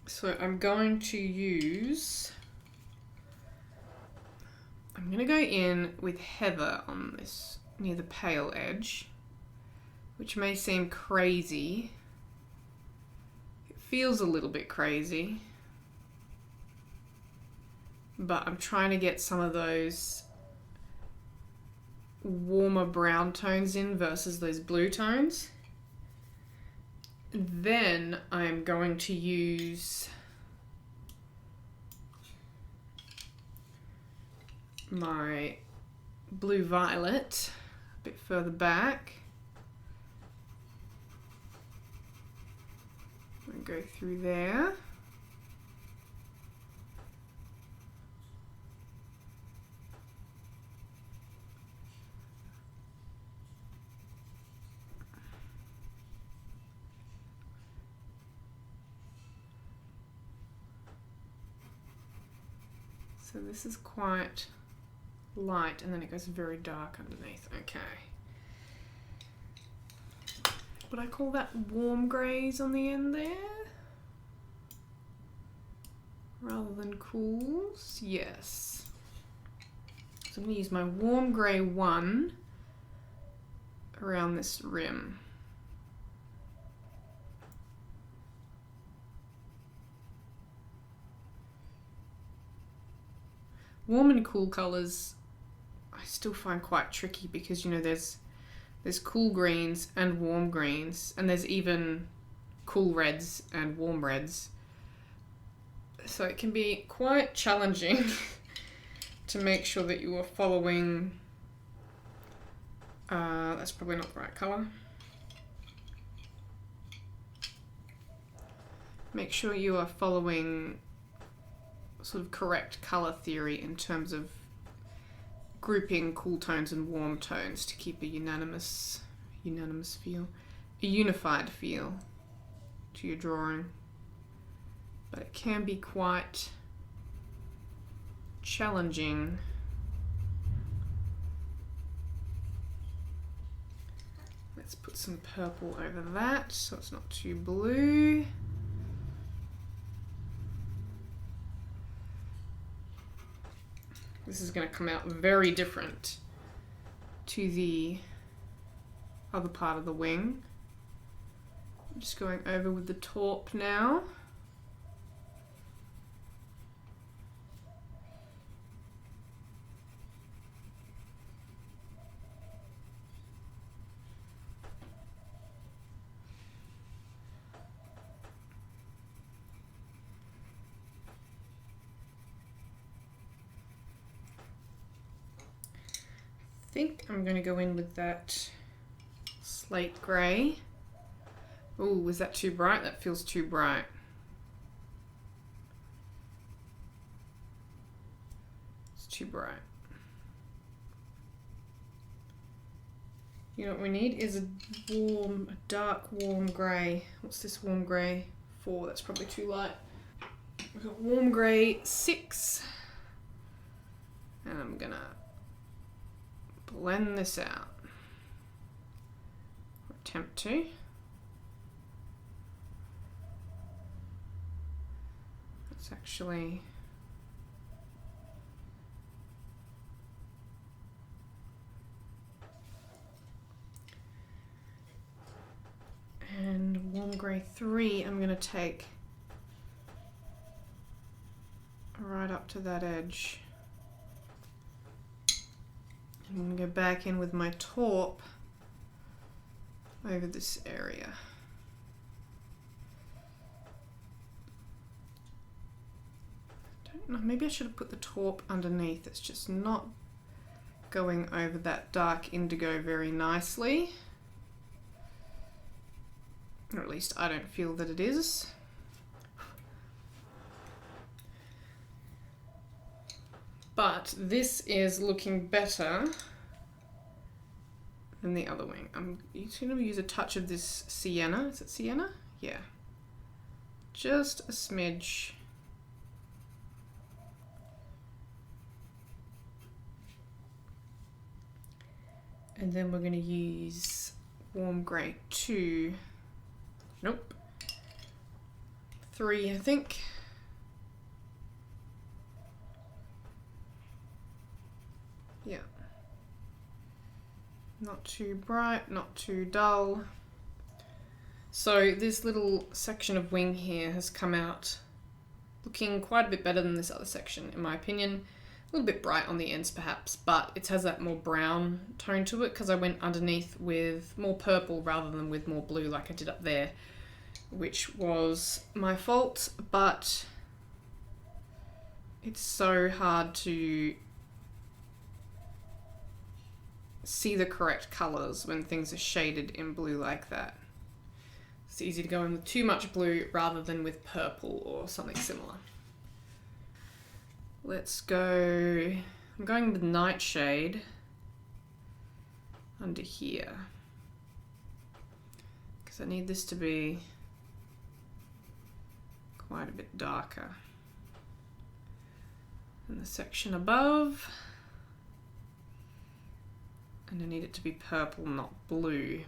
Speaker 1: So I'm going to use, I'm going to go in with heather on this near the pale edge, which may seem crazy. It feels a little bit crazy, but I'm trying to get some of those warmer brown tones in versus those blue tones. Then I'm going to use my blue violet a bit further back. And go through there. So this is quite light and then it goes very dark underneath. Okay. Would I call that warm greys on the end there? Rather than cools? Yes. So I'm going to use my warm grey one around this rim. Warm and cool colours I still find quite tricky because, you know, there's cool greens and warm greens, and there's even cool reds and warm reds. So it can be quite challenging to make sure that you are following, that's probably not the right colour. Make sure you are following sort of correct colour theory in terms of grouping cool tones and warm tones to keep a unanimous feel, a unified feel to your drawing. But it can be quite challenging. Let's put some purple over that so it's not too blue. This is going to come out very different to the other part of the wing. I'm just going over with the taupe now. I think I'm going to go in with that slate grey. Oh, is that too bright? That feels too bright. It's too bright. You know what we need is a dark warm grey. What's this warm grey for? That's probably too light. We've got warm grey 6. And I'm gonna blend this out, or attempt to. It's actually and warm grey 3 I'm going to take right up to that edge. I'm going to go back in with my taupe over this area. I don't know, maybe I should have put the taupe underneath. It's just not going over that dark indigo very nicely. Or at least I don't feel that it is. But this is looking better than the other wing. I'm just going to use a touch of this sienna. Is it sienna? Yeah. Just a smidge. And then we're going to use warm grey 2. Nope. 3, I think. Yeah. Not too bright, not too dull. So this little section of wing here has come out looking quite a bit better than this other section, in my opinion. A little bit bright on the ends perhaps, but it has that more brown tone to it because I went underneath with more purple rather than with more blue like I did up there, which was my fault, but it's so hard to see the correct colours when things are shaded in blue like that. It's easy to go in with too much blue rather than with purple or something similar. Let's go, I'm going with Nightshade under here because I need this to be quite a bit darker than the section above. And I need it to be purple, not blue.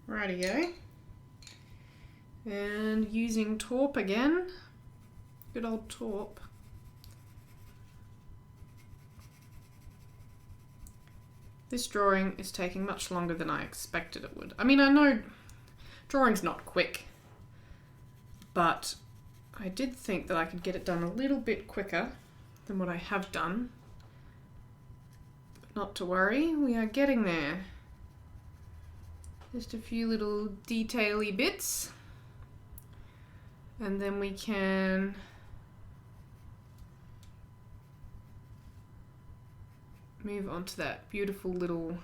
Speaker 1: Rightio. And using taupe again, good old taupe. This drawing is taking much longer than I expected it would. I mean, I know drawing's not quick, but I did think that I could get it done a little bit quicker than what I have done. But not to worry, we are getting there. Just a few little detail-y bits. And then we can move on to that beautiful little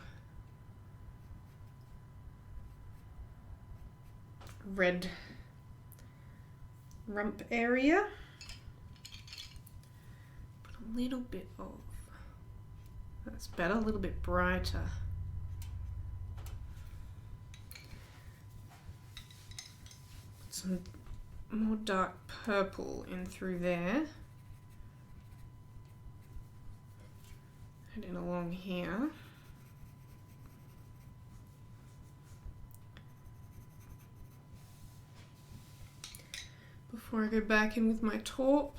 Speaker 1: red rump area. Put a little bit of, that's better, a little bit brighter. Put some more dark purple in through there. And in along here. Before I go back in with my taupe.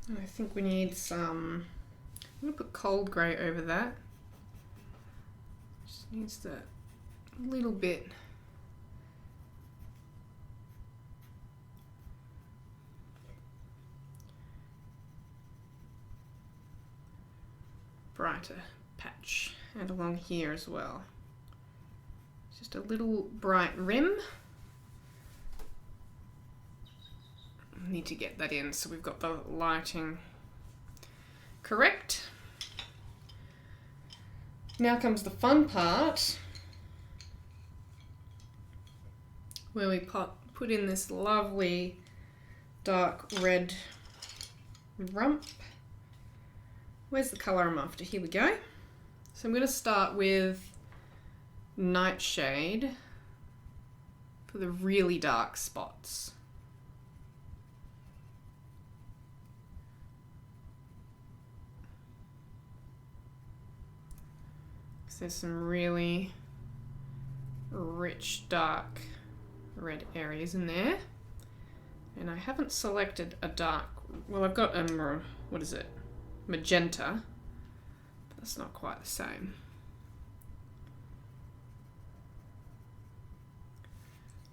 Speaker 1: And I think we need some, I'm going to put cold grey over that. Just needs that little bit brighter patch, and along here as well. Just a little bright rim. Need to get that in so we've got the lighting correct. Now comes the fun part, where we put in this lovely dark red rump. Where's the colour I'm after? Here we go. So I'm going to start with Nightshade for the really dark spots. There's some really rich dark red areas in there, and I haven't selected a dark, well I've got a, what is it, magenta, but that's not quite the same.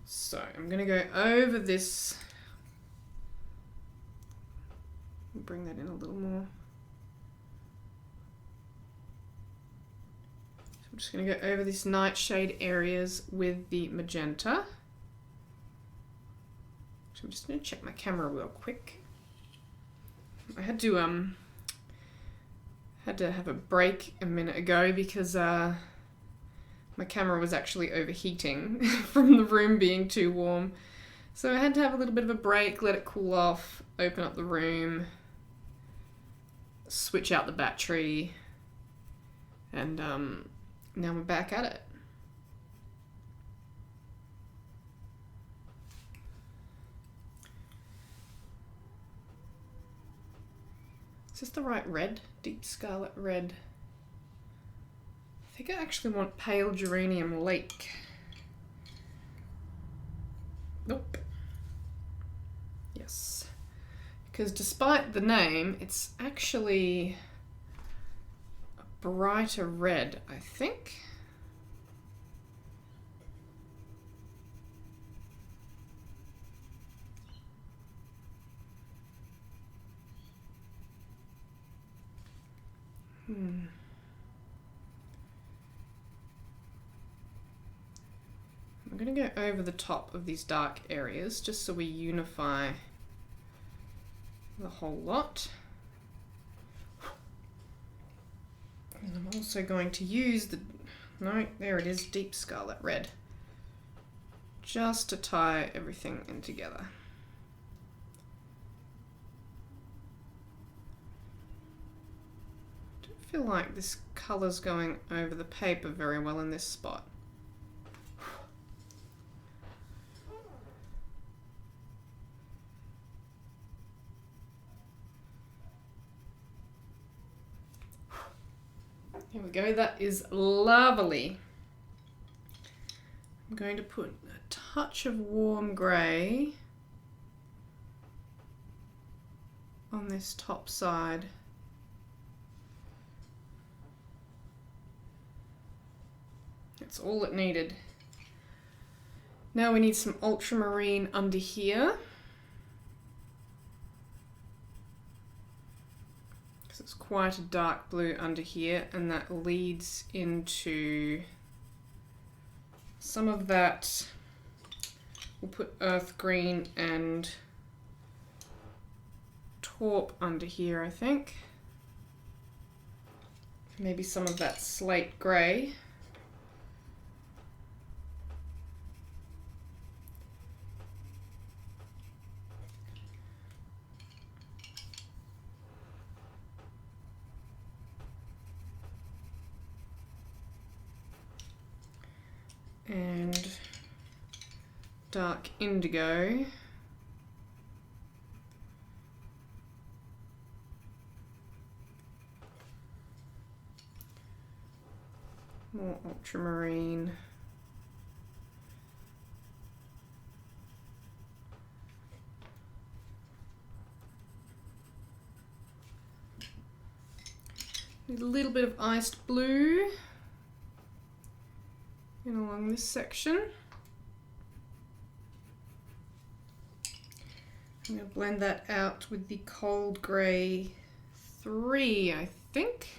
Speaker 1: So I'm going to go over this, bring that in a little more. I'm just going to go over this nightshade areas with the magenta. So I'm just going to check my camera real quick. I had to have a break a minute ago because my camera was actually overheating from the room being too warm. So I had to have a little bit of a break, let it cool off, open up the room, switch out the battery, and now we're back at it. Is this the right red? Deep scarlet red. I think I actually want pale geranium lake. Nope. Yes. Because despite the name, it's actually brighter red, I think. I'm going to go over the top of these dark areas just so we unify the whole lot. And I'm also going to use the, no, there it is, deep scarlet red, just to tie everything in together. I don't feel like this colour's going over the paper very well in this spot. Here we go, that is lovely. I'm going to put a touch of warm grey on this top side. That's all it needed. Now we need some ultramarine under here. Because it's quite a dark blue under here, and that leads into some of that. We'll put earth green and taupe under here, I think. Maybe some of that slate grey. And dark indigo. More ultramarine. Need a little bit of iced blue in along this section. I'm going to blend that out with the cold grey 3, I think.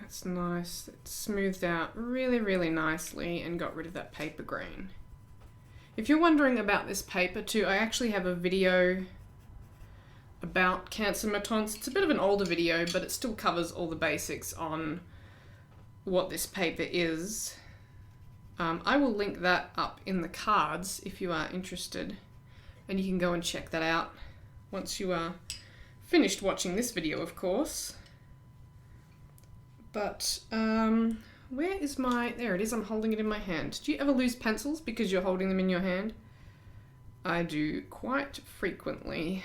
Speaker 1: That's nice. It smoothed out really, really nicely and got rid of that paper grain. If you're wondering about this paper too, I actually have a video about Cancer mi-teintes. It's a bit of an older video, but it still covers all the basics on what this paper is. I will link that up in the cards if you are interested, and you can go and check that out once you are finished watching this video, of course. But, where is my... There it is, I'm holding it in my hand. Do you ever lose pencils because you're holding them in your hand? I do quite frequently.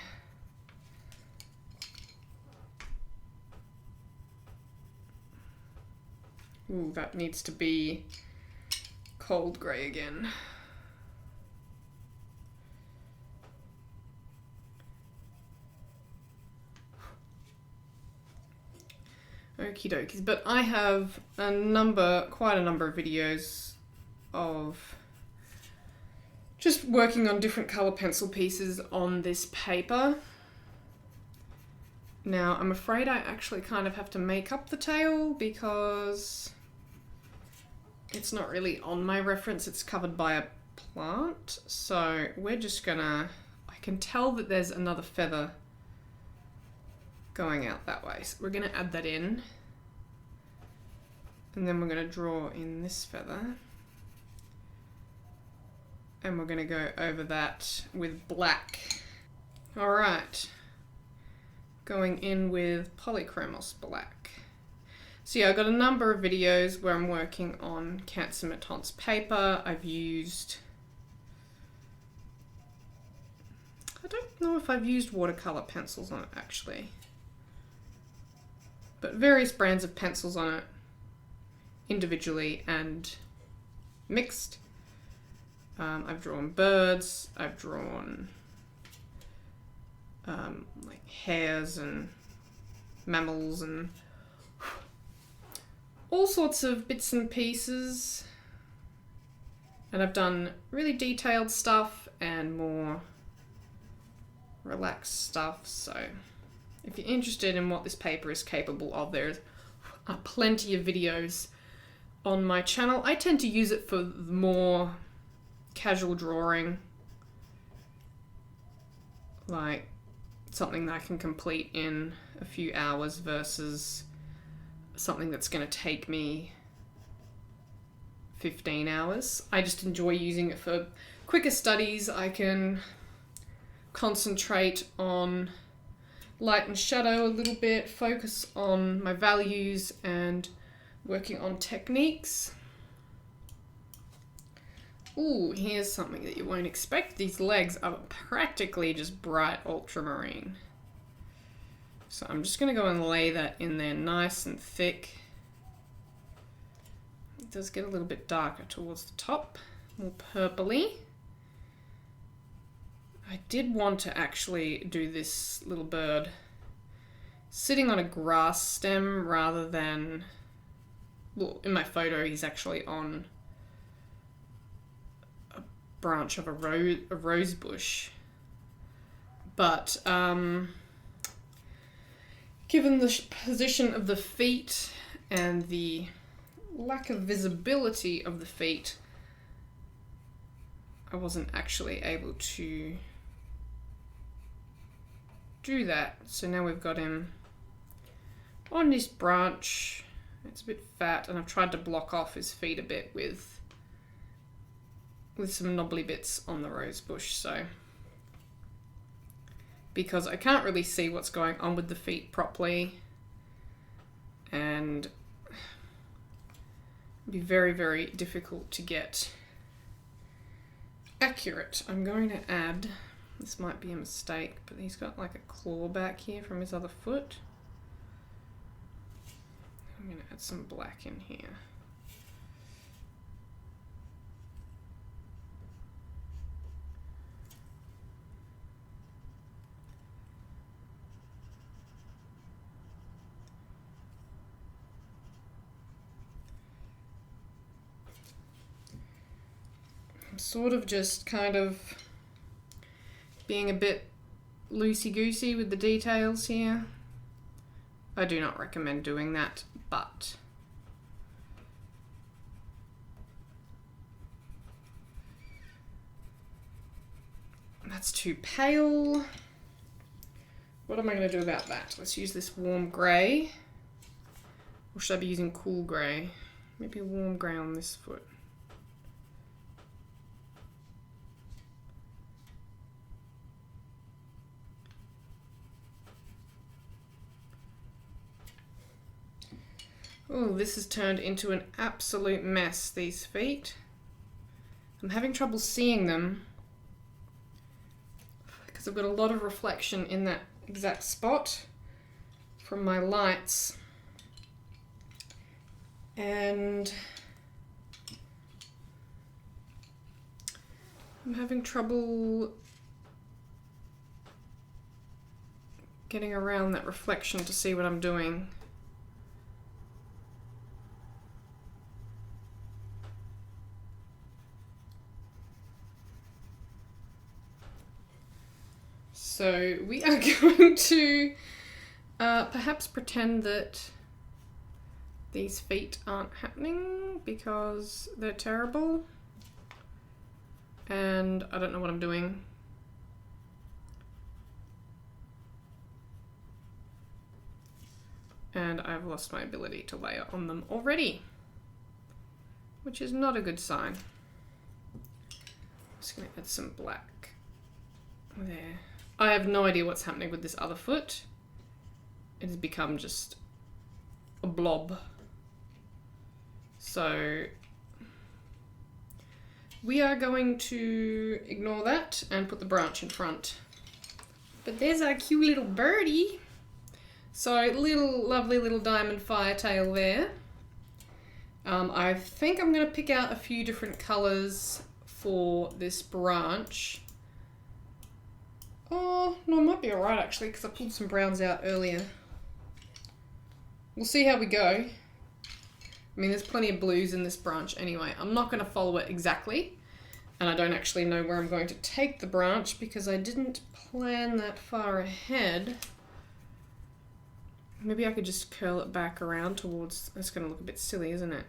Speaker 1: Ooh, that needs to be cold grey again. Okie dokies, but I have quite a number of videos of just working on different colour pencil pieces on this paper. Now, I'm afraid I actually kind of have to make up the tail because it's not really on my reference, it's covered by a plant. So we're just gonna, I can tell that there's another feather going out that way. So we're going to add that in. And then we're going to draw in this feather. And we're going to go over that with black. Alright. Going in with Polychromos black. So yeah, I've got a number of videos where I'm working on Cancer mi-teintes paper. I've used... I don't know if I've used watercolour pencils on it actually. But various brands of pencils on it, individually and mixed. I've drawn birds, I've drawn like hares and mammals and all sorts of bits and pieces. And I've done really detailed stuff and more relaxed stuff, so if you're interested in what this paper is capable of, there are plenty of videos on my channel. I tend to use it for more casual drawing, like something that I can complete in a few hours versus something that's going to take me 15 hours. I just enjoy using it for quicker studies. I can concentrate on light and shadow a little bit, focus on my values and working on techniques. Ooh, here's something that you won't expect. These legs are practically just bright ultramarine. So I'm just going to go and lay that in there nice and thick. It does get a little bit darker towards the top, more purpley. I did want to actually do this little bird sitting on a grass stem rather than, well, in my photo he's actually on a branch of a rose bush. But given the position of the feet and the lack of visibility of the feet, I wasn't actually able to do that. So now we've got him on this branch. It's a bit fat, and I've tried to block off his feet a bit with some knobbly bits on the rose bush. So because I can't really see what's going on with the feet properly, and it'd be very, very difficult to get accurate. I'm going to add, this might be a mistake, but he's got like a claw back here from his other foot. I'm going to add some black in here. I'm sort of just kind of being a bit loosey-goosey with the details here. I do not recommend doing that, but that's too pale. What am I going to do about that? Let's use this warm grey. Or should I be using cool grey? Maybe a warm grey on this foot. Oh, this has turned into an absolute mess, these feet. I'm having trouble seeing them because I've got a lot of reflection in that exact spot from my lights. And I'm having trouble getting around that reflection to see what I'm doing. So we are going to perhaps pretend that these feet aren't happening because they're terrible and I don't know what I'm doing. And I've lost my ability to layer on them already, which is not a good sign. I'm just going to add some black there. I have no idea what's happening with this other foot. It has become just a blob. So we are going to ignore that and put the branch in front. But there's our cute little birdie. So little lovely little diamond firetail there. I think I'm going to pick out a few different colours for this branch. Oh, no, it might be alright actually, because I pulled some browns out earlier. We'll see how we go. I mean, there's plenty of blues in this branch anyway. I'm not going to follow it exactly, and I don't actually know where I'm going to take the branch because I didn't plan that far ahead. Maybe I could just curl it back around towards... That's going to look a bit silly, isn't it?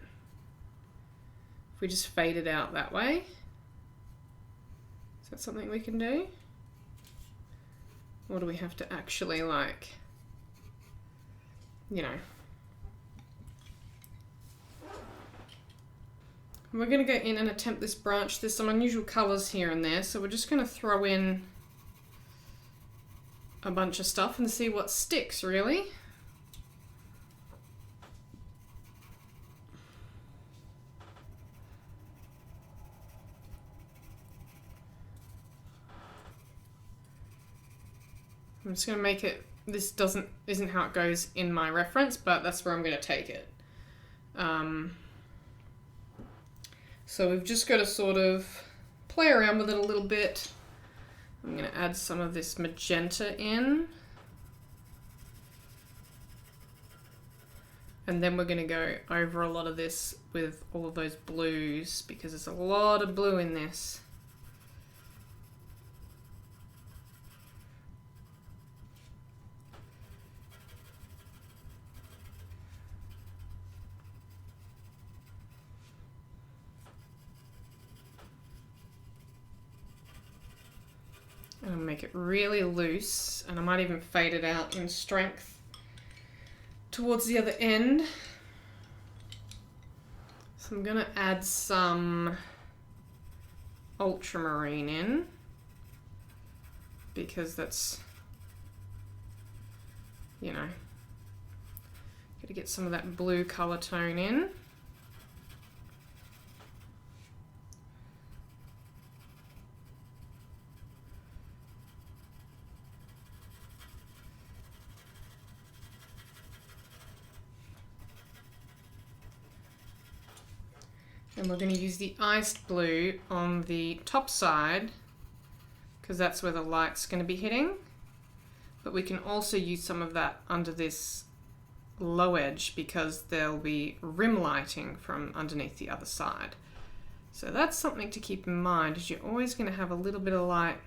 Speaker 1: If we just fade it out that way. Is that something we can do? Or do we have to actually, like, you know. We're going to go in and attempt this branch. There's some unusual colours here and there, so we're just going to throw in a bunch of stuff and see what sticks, really. I'm just going to make it, this isn't how it goes in my reference, but that's where I'm going to take it. So we've just got to sort of play around with it a little bit. I'm going to add some of this magenta in. And then we're going to go over a lot of this with all of those blues, because there's a lot of blue in this. And I'll make it really loose, and I might even fade it out in strength towards the other end. So I'm gonna add some ultramarine in, because that's, you know, gotta get some of that blue color tone in. And we're going to use the iced blue on the top side, because that's where the light's going to be hitting. But we can also use some of that under this low edge, because there'll be rim lighting from underneath the other side. So that's something to keep in mind, is you're always going to have a little bit of light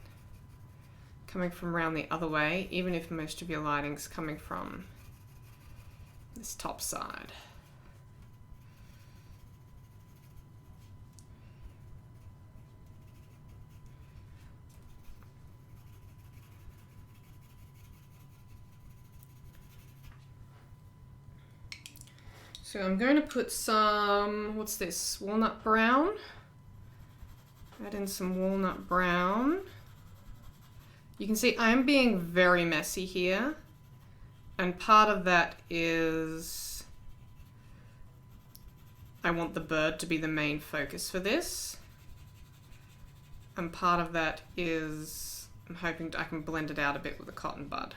Speaker 1: coming from around the other way, even if most of your lighting's coming from this top side. So I'm going to put some, what's this, walnut brown. Add in some walnut brown. You can see I'm being very messy here. And part of that is I want the bird to be the main focus for this. And part of that is I'm hoping I can blend it out a bit with a cotton bud.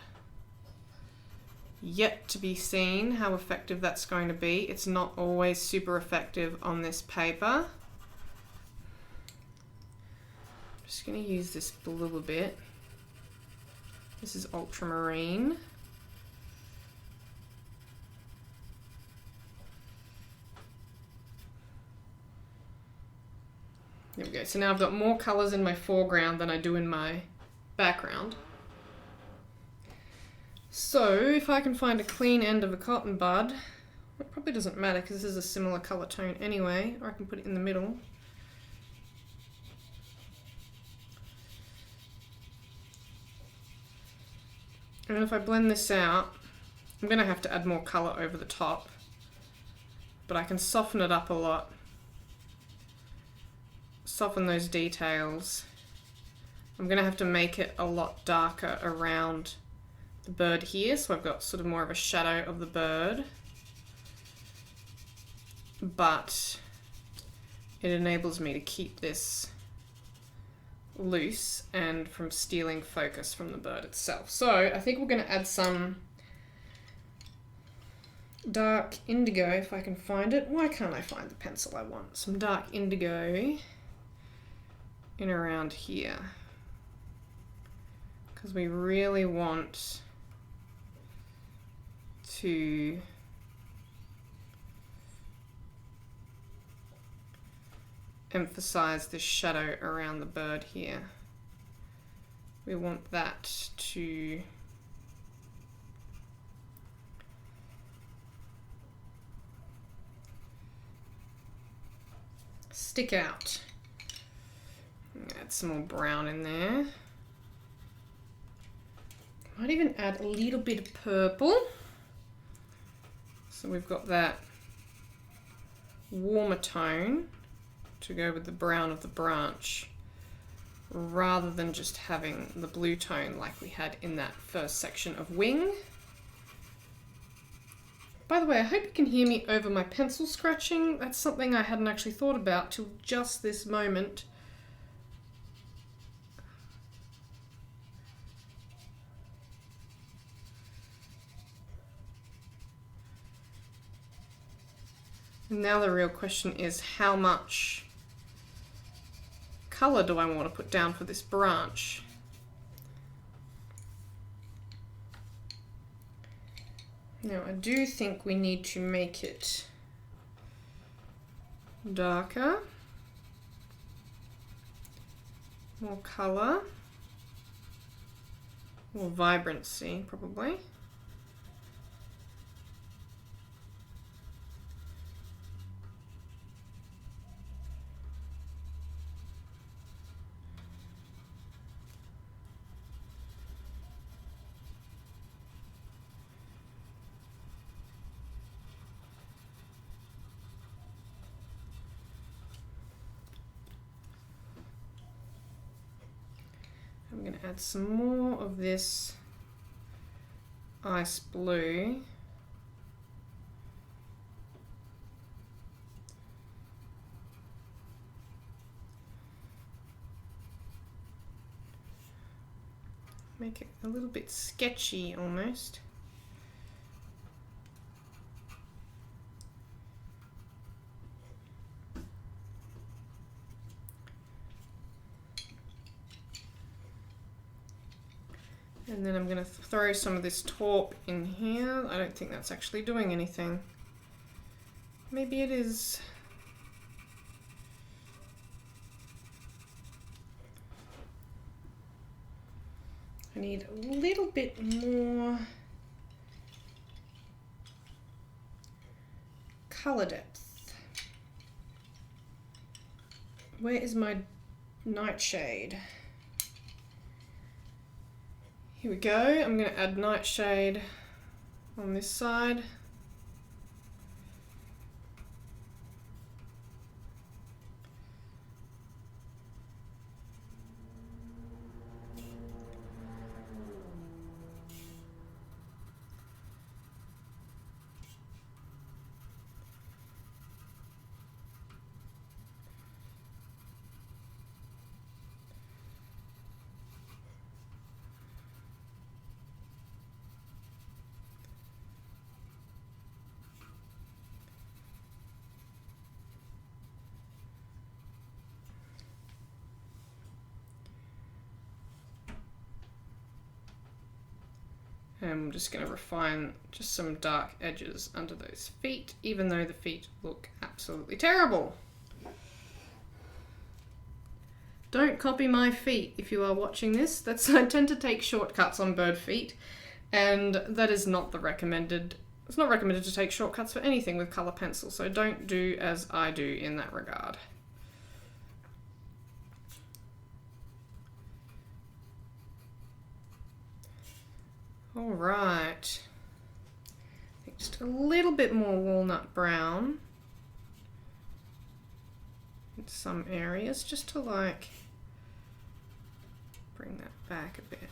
Speaker 1: Yet to be seen how effective that's going to be. It's not always super effective on this paper. I'm just going to use this blue a bit. This is ultramarine. There we go. So now I've got more colors in my foreground than I do in my background. So if I can find a clean end of a cotton bud, it probably doesn't matter because this is a similar color tone anyway, or I can put it in the middle. And if I blend this out, I'm going to have to add more color over the top, but I can soften it up a lot, soften those details. I'm going to have to make it a lot darker around the bird here, so I've got sort of more of a shadow of the bird, but it enables me to keep this loose and from stealing focus from the bird itself. So I think we're going to add some dark indigo if I can find it. Why can't I find the pencil I want? Some dark indigo in around here, because we really want to emphasize the shadow around the bird here. We want that to stick out. Add some more brown in there. Might even add a little bit of purple. So we've got that warmer tone to go with the brown of the branch, rather than just having the blue tone like we had in that first section of wing. By the way, I hope you can hear me over my pencil scratching. That's something I hadn't actually thought about till just this moment. And now the real question is, how much colour do I want to put down for this branch? Now I do think we need to make it darker, more colour, more vibrancy probably. I'm going to add some more of this ice blue. Make it a little bit sketchy almost. And then I'm going to throw some of this taupe in here. I don't think that's actually doing anything. Maybe it is. I need a little bit more color depth. Where is my nightshade? Here we go. I'm going to add nightshade on this side. And I'm just going to refine just some dark edges under those feet, even though the feet look absolutely terrible. Don't copy my feet if you are watching this. I tend to take shortcuts on bird feet, and that is not the recommended. It's not recommended to take shortcuts for anything with colour pencil, so don't do as I do in that regard. All right, I think just a little bit more walnut brown in some areas, just to like bring that back a bit.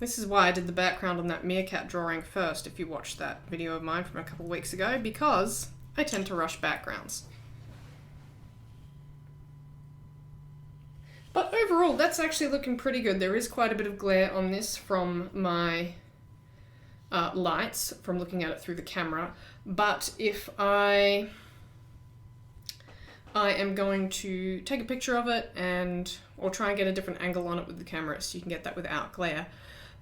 Speaker 1: This is why I did the background on that meerkat drawing first, if you watched that video of mine from a couple of weeks ago, because I tend to rush backgrounds. But overall, that's actually looking pretty good. There is quite a bit of glare on this from my lights, from looking at it through the camera. But if I am going to take a picture of it or try and get a different angle on it with the camera so you can get that without glare.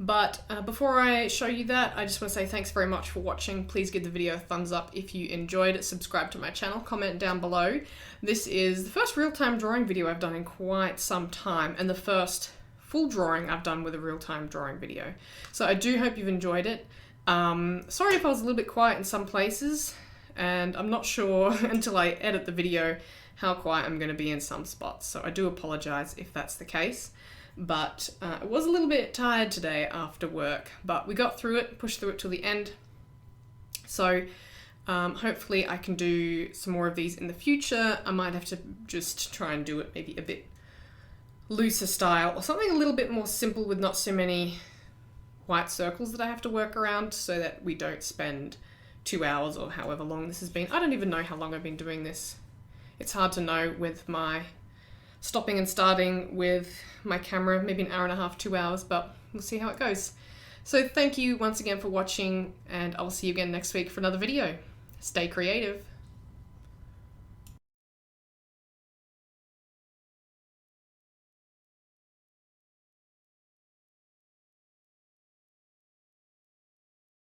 Speaker 1: But before I show you that, I just want to say thanks very much for watching. Please give the video a thumbs up if you enjoyed it, subscribe to my channel, comment down below. This is the first real-time drawing video I've done in quite some time, and the first full drawing I've done with a real-time drawing video. So I do hope you've enjoyed it. Sorry if I was a little bit quiet in some places, and I'm not sure until I edit the video how quiet I'm going to be in some spots, so I do apologize if that's the case. But I was a little bit tired today after work, but we got through it, pushed through it till the end. So hopefully I can do some more of these in the future. I might have to just try and do it maybe a bit looser style, or something a little bit more simple with not so many white circles that I have to work around, so that we don't spend 2 hours or however long this has been. I don't even know how long I've been doing this. It's hard to know with my stopping and starting with my camera, maybe an hour and a half, 2 hours, but we'll see how it goes. So thank you once again for watching, and I'll see you again next week for another video. Stay creative.